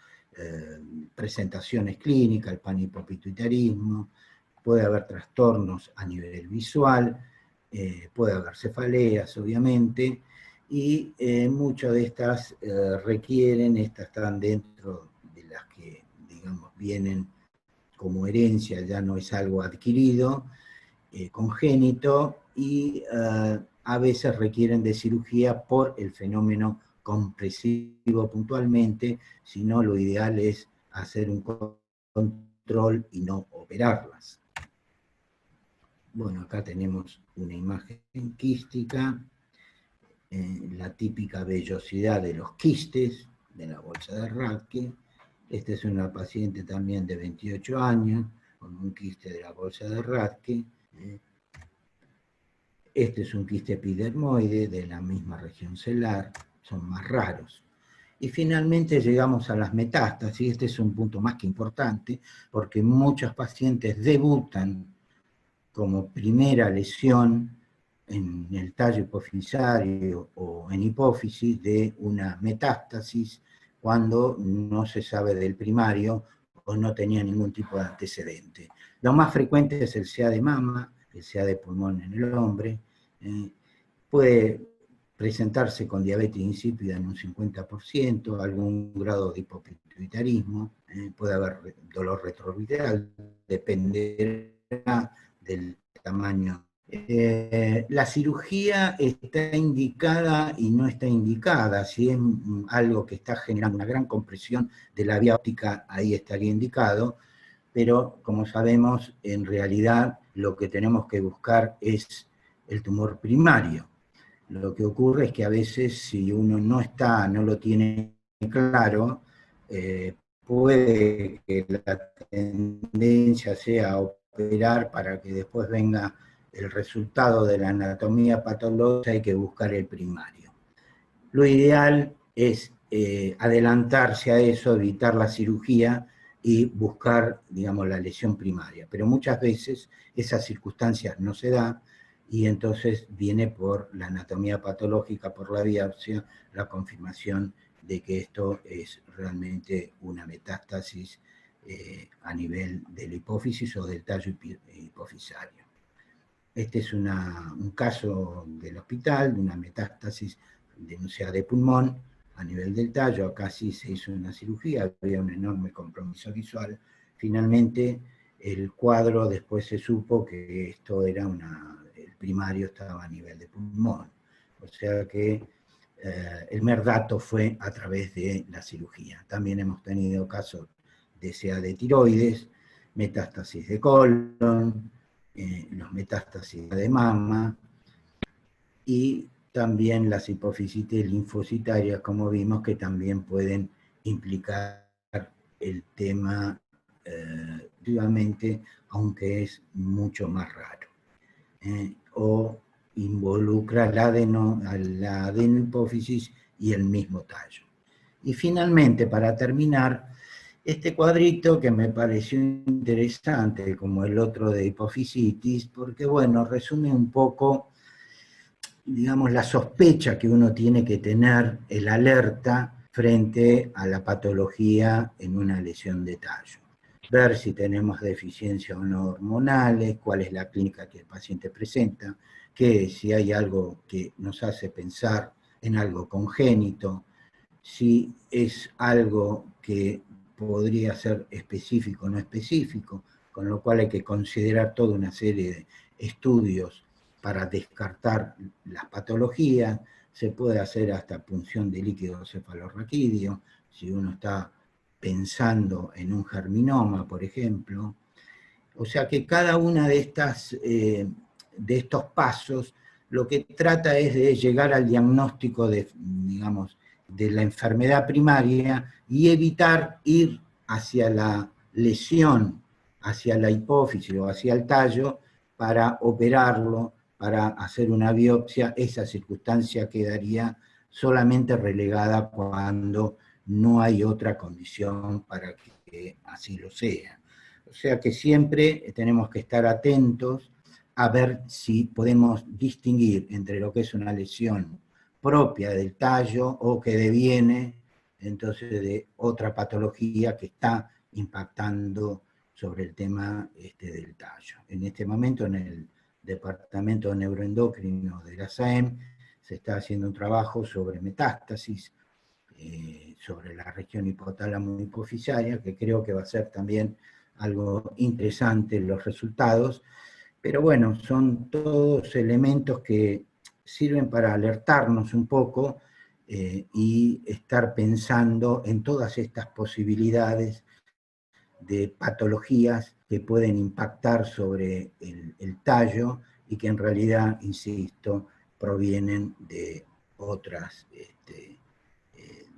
presentaciones clínicas, el panhipopituitarismo, puede haber trastornos a nivel visual, puede haber cefaleas, obviamente, y muchas de estas requieren, estas están dentro de las que, digamos, vienen como herencia, ya no es algo adquirido, congénito, y a veces requieren de cirugía por el fenómeno compresivo puntualmente, si no lo ideal es hacer un control y no operarlas. Bueno, acá tenemos una imagen quística, la típica vellosidad de los quistes de la bolsa de Rathke. Esta es una paciente también de 28 años, con un quiste de la bolsa de Rathke. Este es un quiste epidermoide de la misma región celar, son más raros. Y finalmente llegamos a las metástasis. Este es un punto más que importante, porque muchos pacientes debutan como primera lesión en el tallo hipofisario o en hipófisis de una metástasis, cuando no se sabe del primario o no tenía ningún tipo de antecedente. Lo más frecuente es el CA de mama, el CA de pulmón en el hombre. Puede presentarse con diabetes insípida en un 50%, algún grado de hipopituitarismo, puede haber dolor retroviral, dependerá del tamaño. La cirugía está indicada y no está indicada. Si es algo que está generando una gran compresión de la vía óptica, ahí estaría indicado, pero como sabemos, en realidad lo que tenemos que buscar es el tumor primario. Lo que ocurre es que a veces, si uno no lo tiene claro, puede que la tendencia sea operar para que después venga el resultado de la anatomía patológica, hay que buscar el primario. Lo ideal es adelantarse a eso, evitar la cirugía y buscar, digamos, la lesión primaria. Pero muchas veces esas circunstancias no se dan, y entonces viene por la anatomía patológica, por la biopsia, la confirmación de que esto es realmente una metástasis a nivel de la hipófisis o del tallo hipofisario. Este es un caso del hospital, de una metástasis de un CA de pulmón a nivel del tallo. Acá sí se hizo una cirugía, había un enorme compromiso visual. Finalmente, el cuadro, después se supo que esto era el primario estaba a nivel de pulmón. O sea que el primer dato fue a través de la cirugía. También hemos tenido casos de CA de tiroides, metástasis de colon, los metástasis de mama, y también las hipofisitis linfocitarias, como vimos, que también pueden implicar el tema activamente, aunque es mucho más raro. O involucra la adenohipófisis y el mismo tallo. Y finalmente, para terminar, este cuadrito que me pareció interesante, como el otro de hipofisitis, porque bueno, resume un poco digamos, la sospecha que uno tiene que tener, el alerta frente a la patología en una lesión de tallo. Ver si tenemos deficiencias o no hormonales, cuál es la clínica que el paciente presenta, que si hay algo que nos hace pensar en algo congénito, si es algo que podría ser específico o no específico, con lo cual hay que considerar toda una serie de estudios para descartar las patologías. Se puede hacer hasta punción de líquido cefalorraquídeo, si uno está pensando en un germinoma, por ejemplo. O sea que cada una de estos pasos lo que trata es de llegar al diagnóstico de, digamos, de la enfermedad primaria y evitar ir hacia la lesión, hacia la hipófisis o hacia el tallo para operarlo, para hacer una biopsia. Esa circunstancia quedaría solamente relegada cuando no hay otra condición para que así lo sea. O sea que siempre tenemos que estar atentos a ver si podemos distinguir entre lo que es una lesión propia del tallo o que deviene entonces de otra patología que está impactando sobre el tema del tallo. En este momento en el Departamento Neuroendocrino de la SAEM se está haciendo un trabajo sobre metástasis, sobre la región hipotálamo-hipofisaria, que creo que va a ser también algo interesante los resultados, pero bueno, son todos elementos que sirven para alertarnos un poco y estar pensando en todas estas posibilidades de patologías que pueden impactar sobre el tallo y que en realidad, insisto, provienen de otras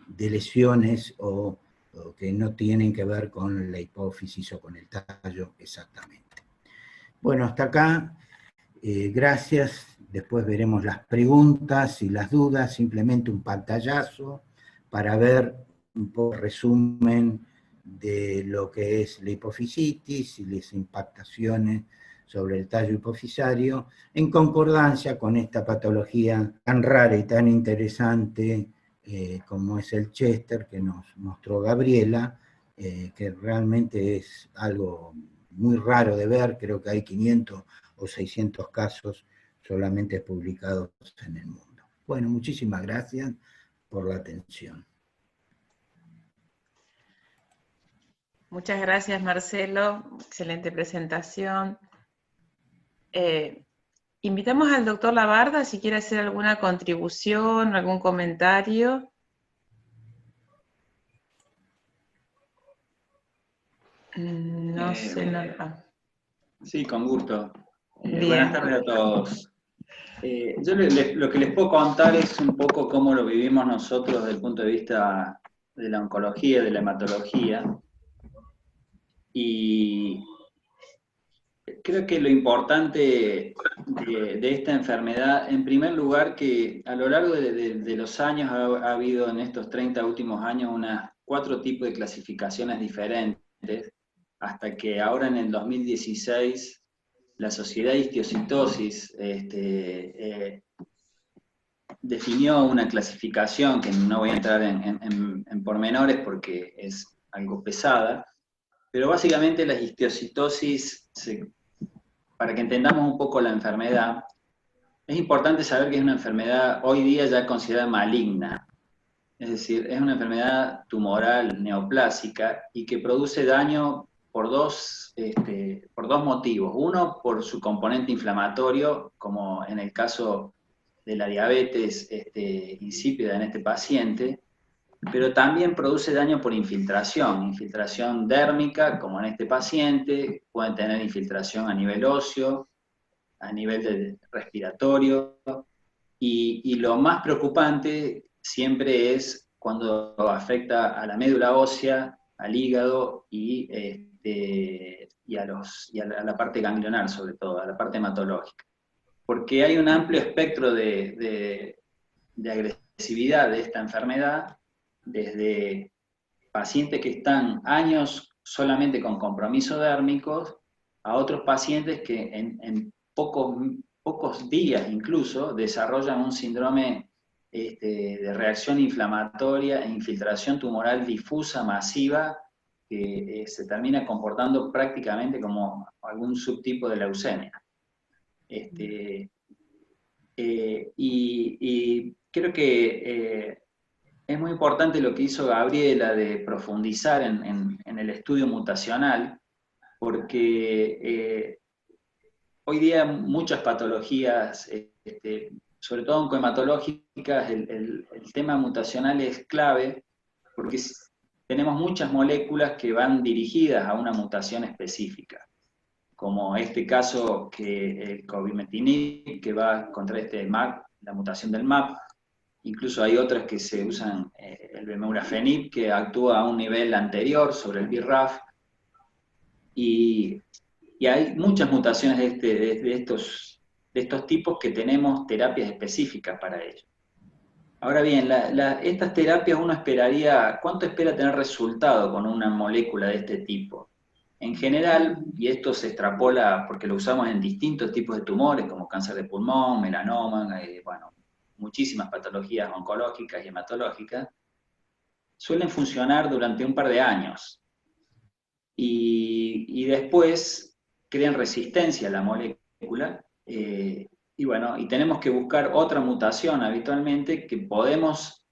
de lesiones o que no tienen que ver con la hipófisis o con el tallo exactamente. Bueno, hasta acá, gracias. Después veremos las preguntas y las dudas, simplemente un pantallazo para ver un poco resumen de lo que es la hipofisitis y las impactaciones sobre el tallo hipofisario, en concordancia con esta patología tan rara y tan interesante como es el Chester, que nos mostró Gabriela, que realmente es algo muy raro de ver. Creo que hay 500 o 600 casos solamente publicados en el mundo. Bueno, muchísimas gracias por la atención. Muchas gracias, Marcelo. Excelente presentación. Invitamos al doctor Labarda si quiere hacer alguna contribución, algún comentario. No sé. Sí, con gusto. Buenas tardes a todos. Yo lo que les puedo contar es un poco cómo lo vivimos nosotros desde el punto de vista de la oncología, de la hematología. Y creo que lo importante de esta enfermedad, en primer lugar, que a lo largo de los años ha habido en estos 30 últimos años unas 4 tipos de clasificaciones diferentes, hasta que ahora en el 2016 la Sociedad de Histiocytosis definió una clasificación, que no voy a entrar en pormenores porque es algo pesada, pero básicamente la histiocytosis, para que entendamos un poco la enfermedad, es importante saber que es una enfermedad hoy día ya considerada maligna. Es decir, es una enfermedad tumoral neoplásica y que produce daño por dos motivos. Uno, por su componente inflamatorio, como en el caso de la diabetes insípida en este paciente, pero también produce daño por infiltración dérmica, como en este paciente, pueden tener infiltración a nivel óseo, a nivel respiratorio, y lo más preocupante siempre es cuando afecta a la médula ósea, al hígado y a la parte ganglionar, sobre todo, a la parte hematológica. Porque hay un amplio espectro de agresividad de esta enfermedad, desde pacientes que están años solamente con compromiso dérmicos, a otros pacientes que en pocos pocos días incluso, desarrollan un síndrome de reacción inflamatoria e infiltración tumoral difusa masiva que se termina comportando prácticamente como algún subtipo de leucemia. Y creo que es muy importante lo que hizo Gabriela de profundizar en el estudio mutacional, porque hoy día muchas patologías, sobre todo oncohematológicas, el tema mutacional es clave, porque tenemos muchas moléculas que van dirigidas a una mutación específica, como este caso que el cobimetinib, que va contra este MAP, la mutación del MAP. Incluso hay otras que se usan, el bemurafenib, que actúa a un nivel anterior sobre el BRAF, y hay muchas mutaciones de estos tipos que tenemos terapias específicas para ello. Ahora bien, estas terapias uno esperaría, ¿cuánto espera tener resultado con una molécula de este tipo? En general, y esto se extrapola porque lo usamos en distintos tipos de tumores, como cáncer de pulmón, melanoma, bueno, muchísimas patologías oncológicas y hematológicas, suelen funcionar durante un par de años. Y después crean resistencia a la molécula, y bueno, y tenemos que buscar otra mutación habitualmente, que podemos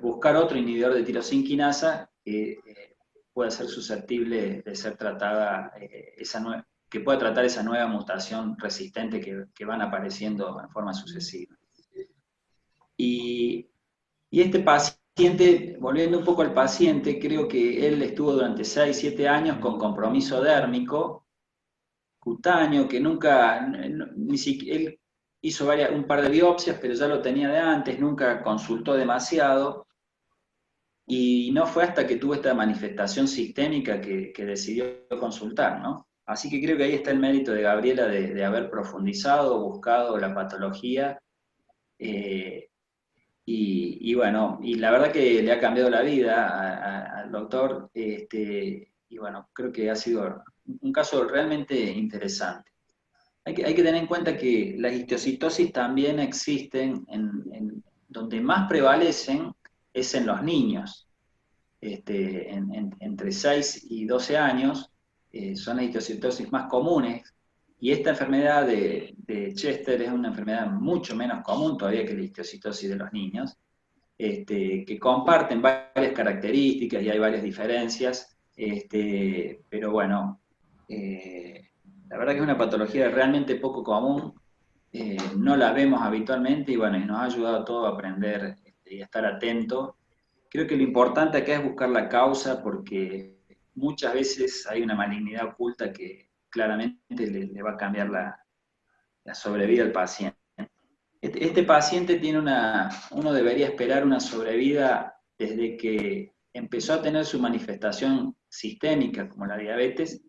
buscar otro inhibidor de tirosinquinasa que pueda ser susceptible de ser tratada, que pueda tratar esa nueva mutación resistente que van apareciendo en forma sucesiva. Y este paciente, volviendo un poco al paciente, creo que él estuvo durante 6-7 años con compromiso dérmico, cutáneo, que nunca, ni siquiera, él hizo un par de biopsias, pero ya lo tenía de antes, nunca consultó demasiado, y no fue hasta que tuvo esta manifestación sistémica que decidió consultar, ¿no? Así que creo que ahí está el mérito de Gabriela de haber profundizado, buscado la patología, y bueno, y la verdad que le ha cambiado la vida al doctor, y bueno, creo que ha sido un caso realmente interesante. Hay que tener en cuenta que las histiocytosis también existen, donde más prevalecen es en los niños. Entre 6 y 12 años son las histiocytosis más comunes, y esta enfermedad de Chester es una enfermedad mucho menos común todavía que la histiocytosis de los niños, que comparten varias características y hay varias diferencias, pero bueno, la verdad que es una patología realmente poco común, no la vemos habitualmente, y bueno, y nos ha ayudado a todos a aprender y a estar atentos. Creo que lo importante acá es buscar la causa, porque muchas veces hay una malignidad oculta que claramente le va a cambiar la sobrevida al paciente. Este paciente tiene uno debería esperar una sobrevida desde que empezó a tener su manifestación sistémica, como la diabetes,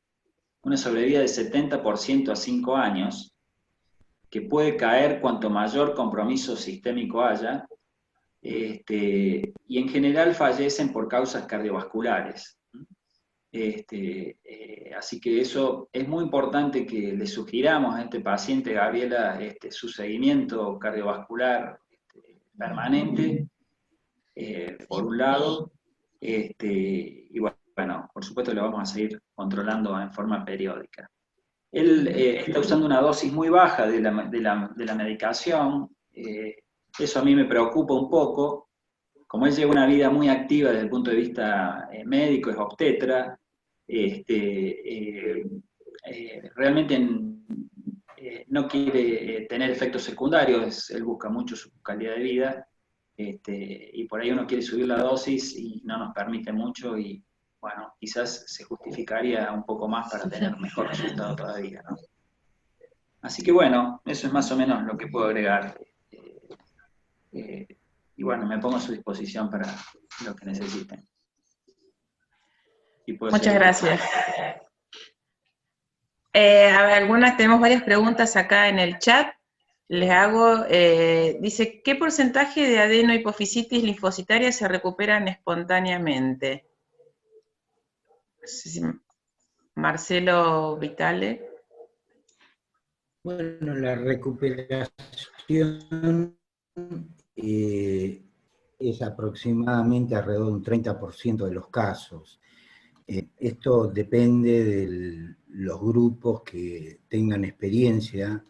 una sobrevida de 70% a 5 años, que puede caer cuanto mayor compromiso sistémico haya, y en general fallecen por causas cardiovasculares. Así que eso es muy importante que le sugiramos a este paciente, Gabriela, su seguimiento cardiovascular permanente, por un lado, y bueno, por supuesto lo vamos a seguir controlando en forma periódica. Él está usando una dosis muy baja de la medicación, eso a mí me preocupa un poco. Como él lleva una vida muy activa desde el punto de vista médico, es obstetra, realmente no quiere tener efectos secundarios, él busca mucho su calidad de vida, y por ahí uno quiere subir la dosis y no nos permite mucho, y bueno, quizás se justificaría un poco más para tener mejor resultado todavía, ¿no? Así que bueno, eso es más o menos lo que puedo agregar. Y bueno, me pongo a su disposición para lo que necesiten. Muchas gracias. Tenemos varias preguntas acá en el chat. Les hago, dice, ¿qué porcentaje de adenohipofisitis linfocitaria se recuperan espontáneamente? No sé si Marcelo Vitale. Bueno, la recuperación es aproximadamente alrededor de un 30% de los casos. Esto depende de los grupos que tengan experiencia.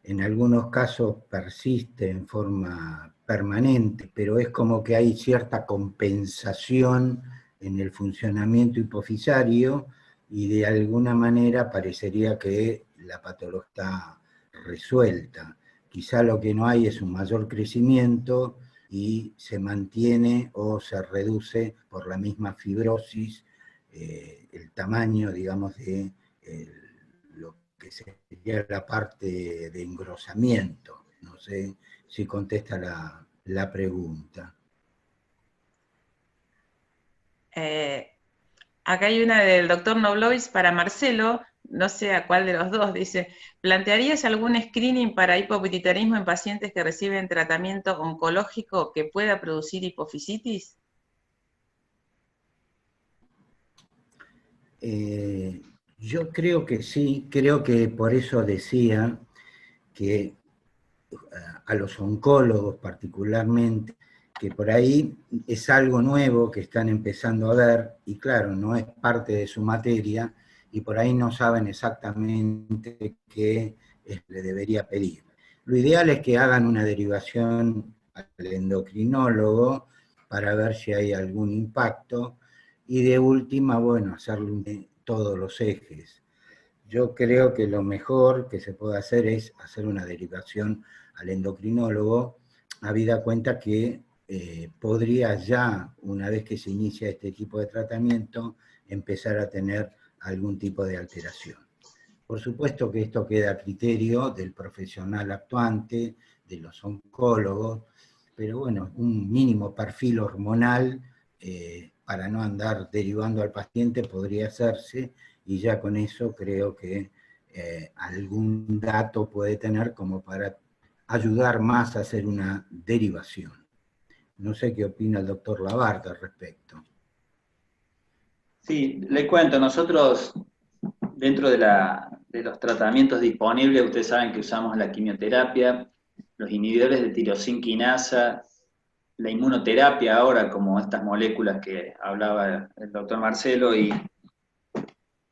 En algunos casos persiste en forma permanente, pero es como que hay cierta compensación en el funcionamiento hipofisario y de alguna manera parecería que la patología está resuelta. Quizá lo que no hay es un mayor crecimiento y se mantiene o se reduce por la misma fibrosis el tamaño, digamos, de lo que sería la parte de engrosamiento. No sé si contesta la pregunta. Acá hay una del doctor Noblois para Marcelo, no sé a cuál de los dos, dice, ¿plantearías algún screening para hipopituitarismo en pacientes que reciben tratamiento oncológico que pueda producir hipofisitis? Yo creo que sí, creo que por eso decía que a los oncólogos particularmente, que por ahí es algo nuevo que están empezando a ver, y claro, no es parte de su materia, y por ahí no saben exactamente qué le debería pedir. Lo ideal es que hagan una derivación al endocrinólogo para ver si hay algún impacto, y de última, bueno, hacerle todos los ejes. Yo creo que lo mejor que se puede hacer es hacer una derivación al endocrinólogo, habida cuenta que podría ya, una vez que se inicia este tipo de tratamiento, empezar a tener algún tipo de alteración. Por supuesto que esto queda a criterio del profesional actuante, de los oncólogos, pero bueno, un mínimo perfil hormonal para no andar derivando al paciente podría hacerse, y ya con eso creo que algún dato puede tener como para ayudar más a hacer una derivación. No sé qué opina el doctor Labarthe al respecto. Sí, le cuento, nosotros dentro de los tratamientos disponibles, ustedes saben que usamos la quimioterapia, los inhibidores de tirosina quinasa, la inmunoterapia ahora, como estas moléculas que hablaba el doctor Marcelo, y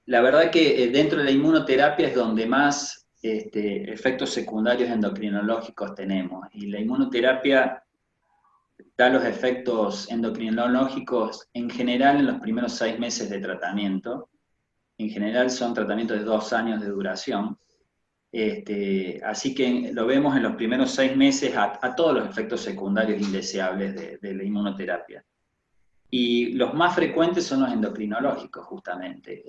la verdad que dentro de la inmunoterapia es donde más efectos secundarios endocrinológicos tenemos, y la inmunoterapia da los efectos endocrinológicos en general en los primeros 6 meses de tratamiento. En general son tratamientos de 2 años de duración. Así que lo vemos en los primeros 6 meses a todos los efectos secundarios indeseables de la inmunoterapia. Y los más frecuentes son los endocrinológicos, justamente,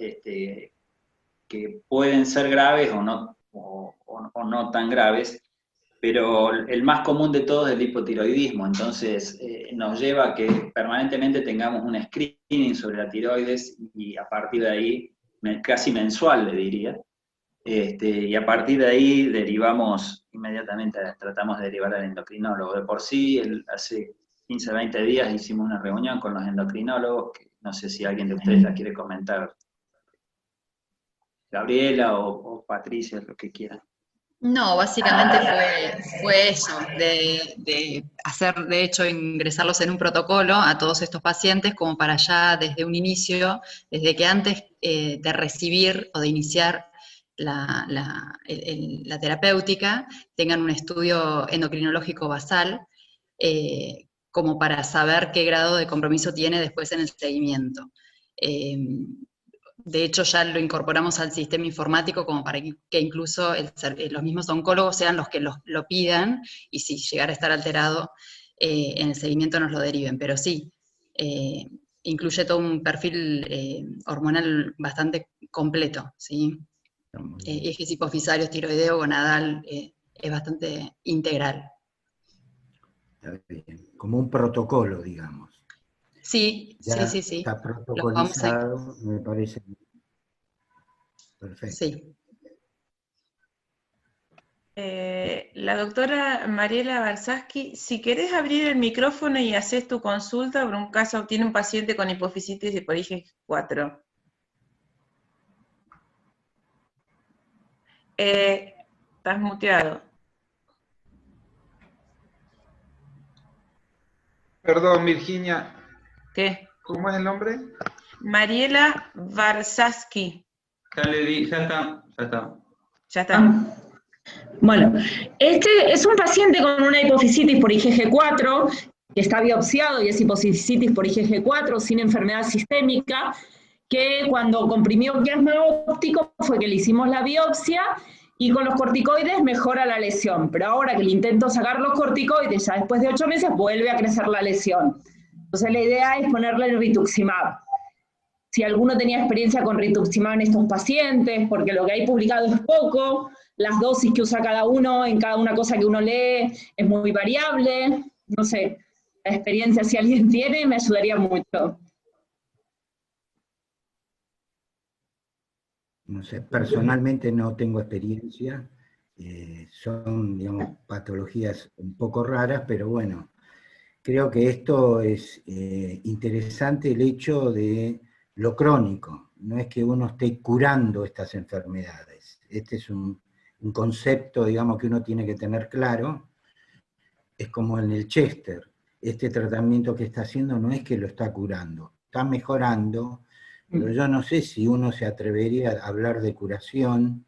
que pueden ser graves o no tan graves, pero el más común de todos es el hipotiroidismo. Entonces nos lleva a que permanentemente tengamos un screening sobre la tiroides, y a partir de ahí, casi mensual le diría, y a partir de ahí derivamos inmediatamente, tratamos de derivar al endocrinólogo. De por sí, hace 15, 20 días hicimos una reunión con los endocrinólogos, que no sé si alguien de ustedes la quiere comentar, Gabriela o Patricia, lo que quieran. No, básicamente fue eso, de hacer, de hecho, ingresarlos en un protocolo a todos estos pacientes, como para ya desde un inicio, desde que antes de recibir o de iniciar la terapéutica, tengan un estudio endocrinológico basal, como para saber qué grado de compromiso tiene después en el seguimiento. De hecho, ya lo incorporamos al sistema informático como para que incluso los mismos oncólogos sean los que lo pidan, y si llegara a estar alterado, en el seguimiento nos lo deriven. Pero sí, incluye todo un perfil hormonal bastante completo, ¿sí? Ejes hipofisarios, tiroideo, gonadal, es bastante integral. Como un protocolo, digamos. Sí, Ya sí, sí. Está protocolizado, me parece perfecto. Sí. La doctora Mariela Barsaski, si querés abrir el micrófono y haces tu consulta, por un caso tiene un paciente con hipofisitis de poligen 4. Estás muteado. Perdón, Virginia. ¿Qué? ¿Cómo es el nombre? Mariela Varsaski. Ya le di, ya está, ya está. Ya está. Bueno, este es un paciente con una hipofisitis por IgG4, que está biopsiado y es hipofisitis por IgG4 sin enfermedad sistémica, que cuando comprimió quiasma óptico fue que le hicimos la biopsia y con los corticoides mejora la lesión, pero ahora que le intento sacar los corticoides, ya después de 8 meses vuelve a crecer la lesión. Entonces la idea es ponerle el rituximab. Si alguno tenía experiencia con rituximab en estos pacientes, porque lo que hay publicado es poco, las dosis que usa cada uno en cada una cosa que uno lee es muy variable, no sé, la experiencia si alguien tiene me ayudaría mucho. No sé, personalmente no tengo experiencia, son, digamos, patologías un poco raras, pero bueno, creo que esto es interesante el hecho de lo crónico, no es que uno esté curando estas enfermedades. Este es un concepto, digamos, que uno tiene que tener claro. Es como en el Chester, este tratamiento que está haciendo no es que lo está curando, está mejorando, pero yo no sé si uno se atrevería a hablar de curación.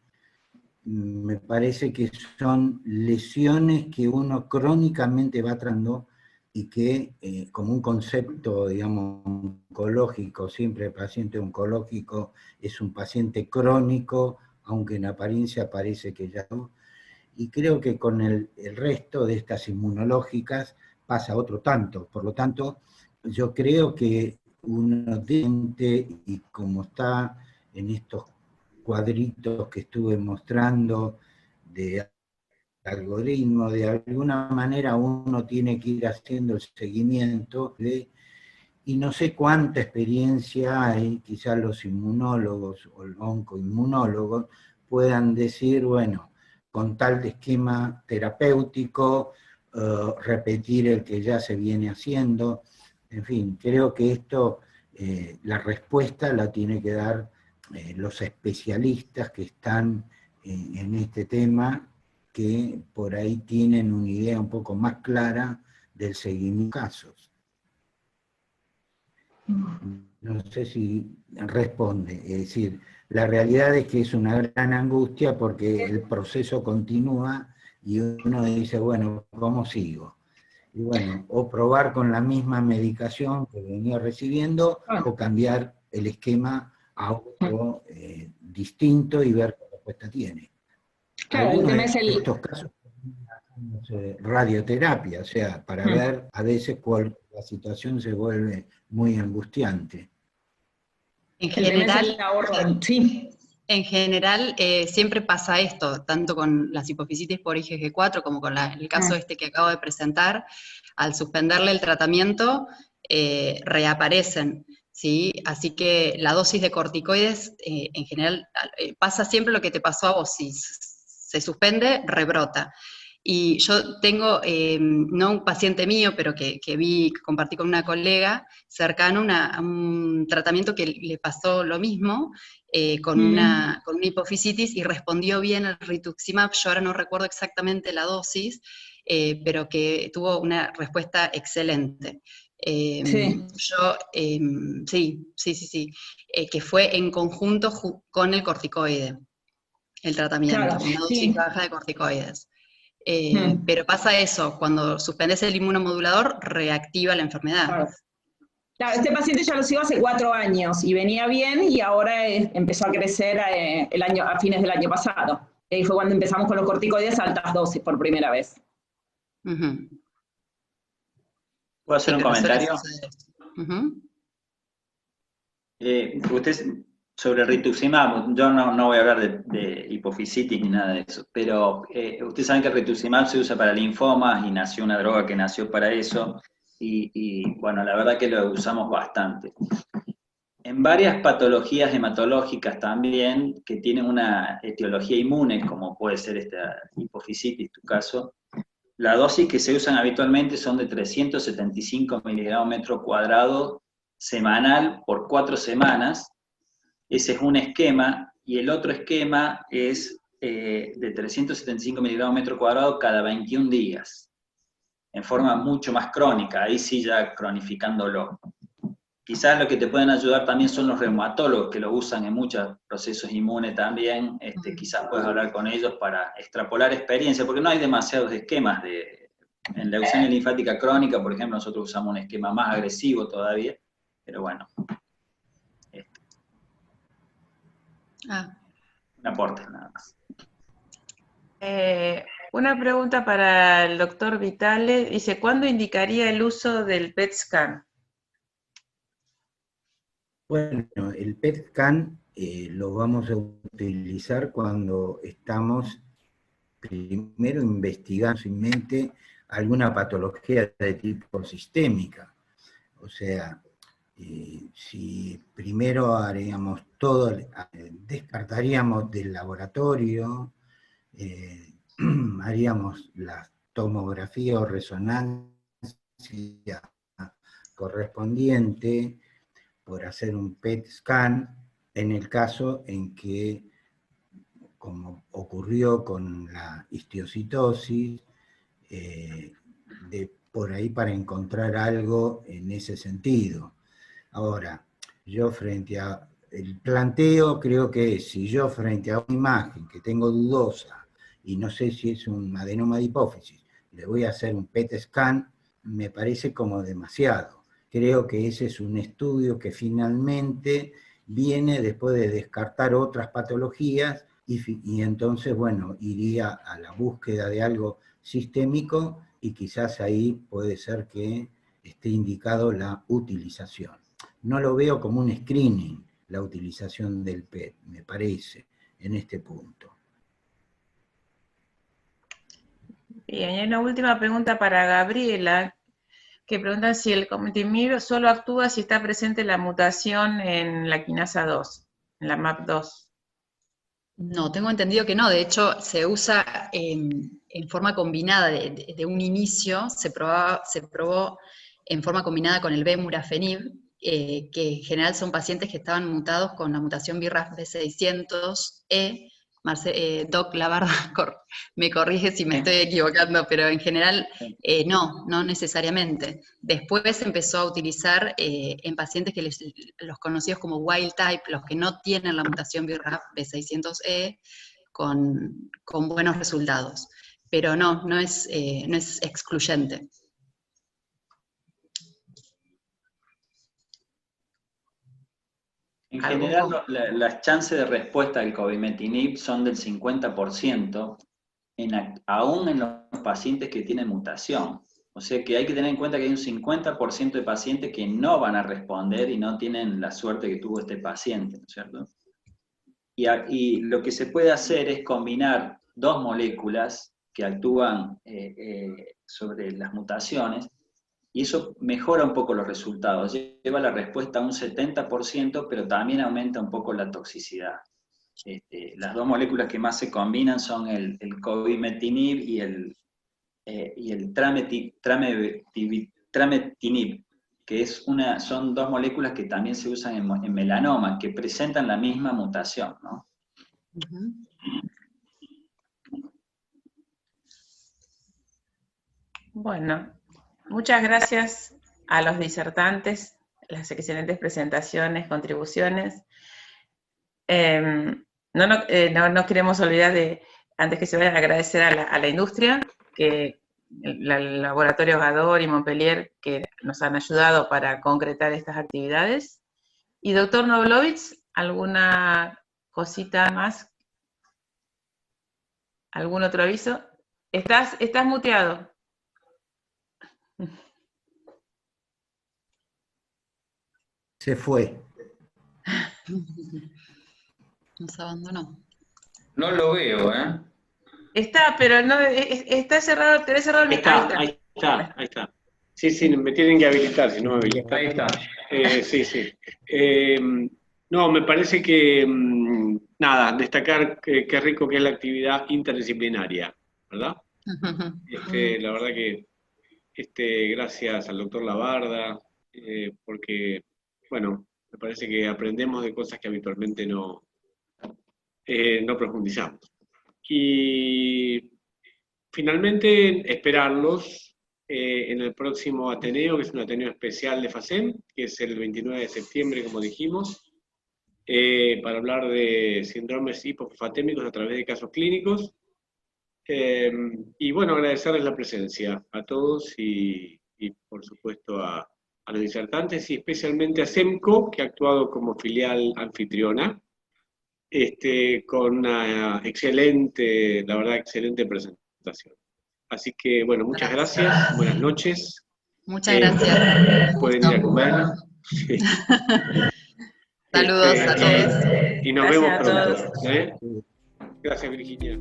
Me parece que son lesiones que uno crónicamente va tratando y que como un concepto, digamos, oncológico, siempre el paciente oncológico es un paciente crónico, aunque en apariencia parece que ya no. Y creo que con el resto de estas inmunológicas pasa otro tanto. Por lo tanto, yo creo que uno tiene, y como está en estos cuadritos que estuve mostrando de algoritmo, de alguna manera uno tiene que ir haciendo el seguimiento y no sé cuánta experiencia hay, quizás los inmunólogos o los oncoinmunólogos puedan decir, bueno, con tal de esquema terapéutico, repetir el que ya se viene haciendo. En fin, creo que esto, la respuesta la tiene que dar los especialistas que están en este tema, que por ahí tienen una idea un poco más clara del seguimiento de casos. No sé si responde, es decir, la realidad es que es una gran angustia porque el proceso continúa y uno dice, bueno, ¿cómo sigo? Y bueno, o probar con la misma medicación que venía recibiendo, o cambiar el esquema a otro distinto y ver qué respuesta tiene. Claro, el tema es en estos casos, radioterapia, o sea, para ver a veces cuál la situación se vuelve muy angustiante. En general, sí. En general, siempre pasa esto, tanto con las hipofisitis por IgG4 como con el caso este que acabo de presentar, al suspenderle el tratamiento, reaparecen, ¿sí? Así que la dosis de corticoides, en general, pasa siempre lo que te pasó a vos, si se suspende, rebrota. Y yo tengo, no un paciente mío, pero que compartí con una colega cercano a un tratamiento que le pasó lo mismo, con una hipofisitis, y respondió bien al rituximab. Yo ahora no recuerdo exactamente la dosis, pero que tuvo una respuesta excelente. Sí. Que fue en conjunto con el corticoide, el tratamiento, Claro, una dosis sí. baja de corticoides. Pero pasa eso, cuando suspendes el inmunomodulador, reactiva la enfermedad. Claro. Claro, este paciente ya lo sigo hace 4 años y venía bien y ahora empezó a crecer a fines del año pasado. Y ahí fue cuando empezamos con los corticoides a altas dosis por primera vez. ¿Puedo hacer un comentario? Usted, sobre rituximab, yo no voy a hablar de hipofisitis ni nada de eso, pero ustedes saben que el rituximab se usa para linfomas y nació una droga que nació para eso, y bueno, la verdad que lo usamos bastante. En varias patologías hematológicas también, que tienen una etiología inmune, como puede ser esta hipofisitis, tu caso, la dosis que se usan habitualmente son de 375 miligramos metro cuadrado semanal por 4 semanas. Ese es un esquema, y el otro esquema es de 375 miligramos metro cuadrado cada 21 días, en forma mucho más crónica, ahí sí ya cronificándolo. Quizás lo que te pueden ayudar también son los reumatólogos, que lo usan en muchos procesos inmunes también, quizás puedes hablar con ellos para extrapolar experiencia, porque no hay demasiados esquemas en leucemia linfática crónica, por ejemplo, nosotros usamos un esquema más agresivo todavía, pero bueno. Un aporte nada más. Una pregunta para el doctor Vitale. Dice, ¿cuándo indicaría el uso del PET scan? Bueno, el PET scan lo vamos a utilizar cuando estamos primero investigando en mente alguna patología de tipo sistémica. O sea, si primero haríamos todo, descartaríamos del laboratorio, haríamos la tomografía o resonancia correspondiente por hacer un PET scan en el caso en que, como ocurrió con la histiocytosis, por ahí para encontrar algo en ese sentido. Ahora, yo frente a el planteo, creo que si yo frente a una imagen que tengo dudosa y no sé si es un adenoma de hipófisis, le voy a hacer un PET scan, me parece como demasiado. Creo que ese es un estudio que finalmente viene después de descartar otras patologías y entonces, bueno, iría a la búsqueda de algo sistémico y quizás ahí puede ser que esté indicado la utilización. No lo veo como un screening, la utilización del PET, me parece, en este punto. Bien, y una última pregunta para Gabriela, que pregunta si el comitimib solo actúa si está presente la mutación en la quinasa 2, en la MAP2. No, tengo entendido que no. De hecho, se usa en forma combinada de un inicio, se probó en forma combinada con el bemurafenib, que en general son pacientes que estaban mutados con la mutación BRAF V600E. Doc Labarda me corrige si me estoy equivocando, pero en general no necesariamente. Después se empezó a utilizar en pacientes que los conocidos como wild type, los que no tienen la mutación BRAF V600E, con buenos resultados. Pero no es excluyente. En general, las chances de respuesta al cobimetinib son del 50%, aún en los pacientes que tienen mutación. O sea que hay que tener en cuenta que hay un 50% de pacientes que no van a responder y no tienen la suerte que tuvo este paciente, ¿no es cierto? Y lo que se puede hacer es combinar dos moléculas que actúan sobre las mutaciones, y eso mejora un poco los resultados, lleva la respuesta a un 70%, pero también aumenta un poco la toxicidad. Las dos moléculas que más se combinan son el cobimetinib y el trametinib, que son dos moléculas que también se usan en melanoma, que presentan la misma mutación, ¿no? Bueno, muchas gracias a los disertantes, las excelentes presentaciones, contribuciones. No queremos olvidar antes que se vaya, agradecer a la industria, que el laboratorio Gador y Montpellier, que nos han ayudado para concretar estas actividades. Y doctor Noblovitz, ¿alguna cosita más? ¿Algún otro aviso? Estás muteado. Se fue. Nos abandonó. No lo veo, ¿eh? Está, pero no, está cerrado, tenés cerrado el micrófono. Ahí está. Sí, me tienen que habilitar, si no me habilitan. Ahí está. Sí. No, me parece que, nada, destacar qué rico que es la actividad interdisciplinaria, ¿verdad? La verdad que, gracias al doctor Labarda, porque, bueno, me parece que aprendemos de cosas que habitualmente no profundizamos. Y finalmente esperarlos en el próximo Ateneo, que es un Ateneo especial de FACEN, que es el 29 de septiembre, como dijimos, para hablar de síndromes hipofosfatémicos a través de casos clínicos. Y bueno, agradecerles la presencia a todos y por supuesto a los disertantes y especialmente a SEMCO, que ha actuado como filial anfitriona, con una excelente, la verdad, excelente presentación. Así que, bueno, muchas gracias, buenas noches. Muchas gracias. Pueden ir a comer. Saludos a todos. Y nos vemos pronto. Gracias, Virginia.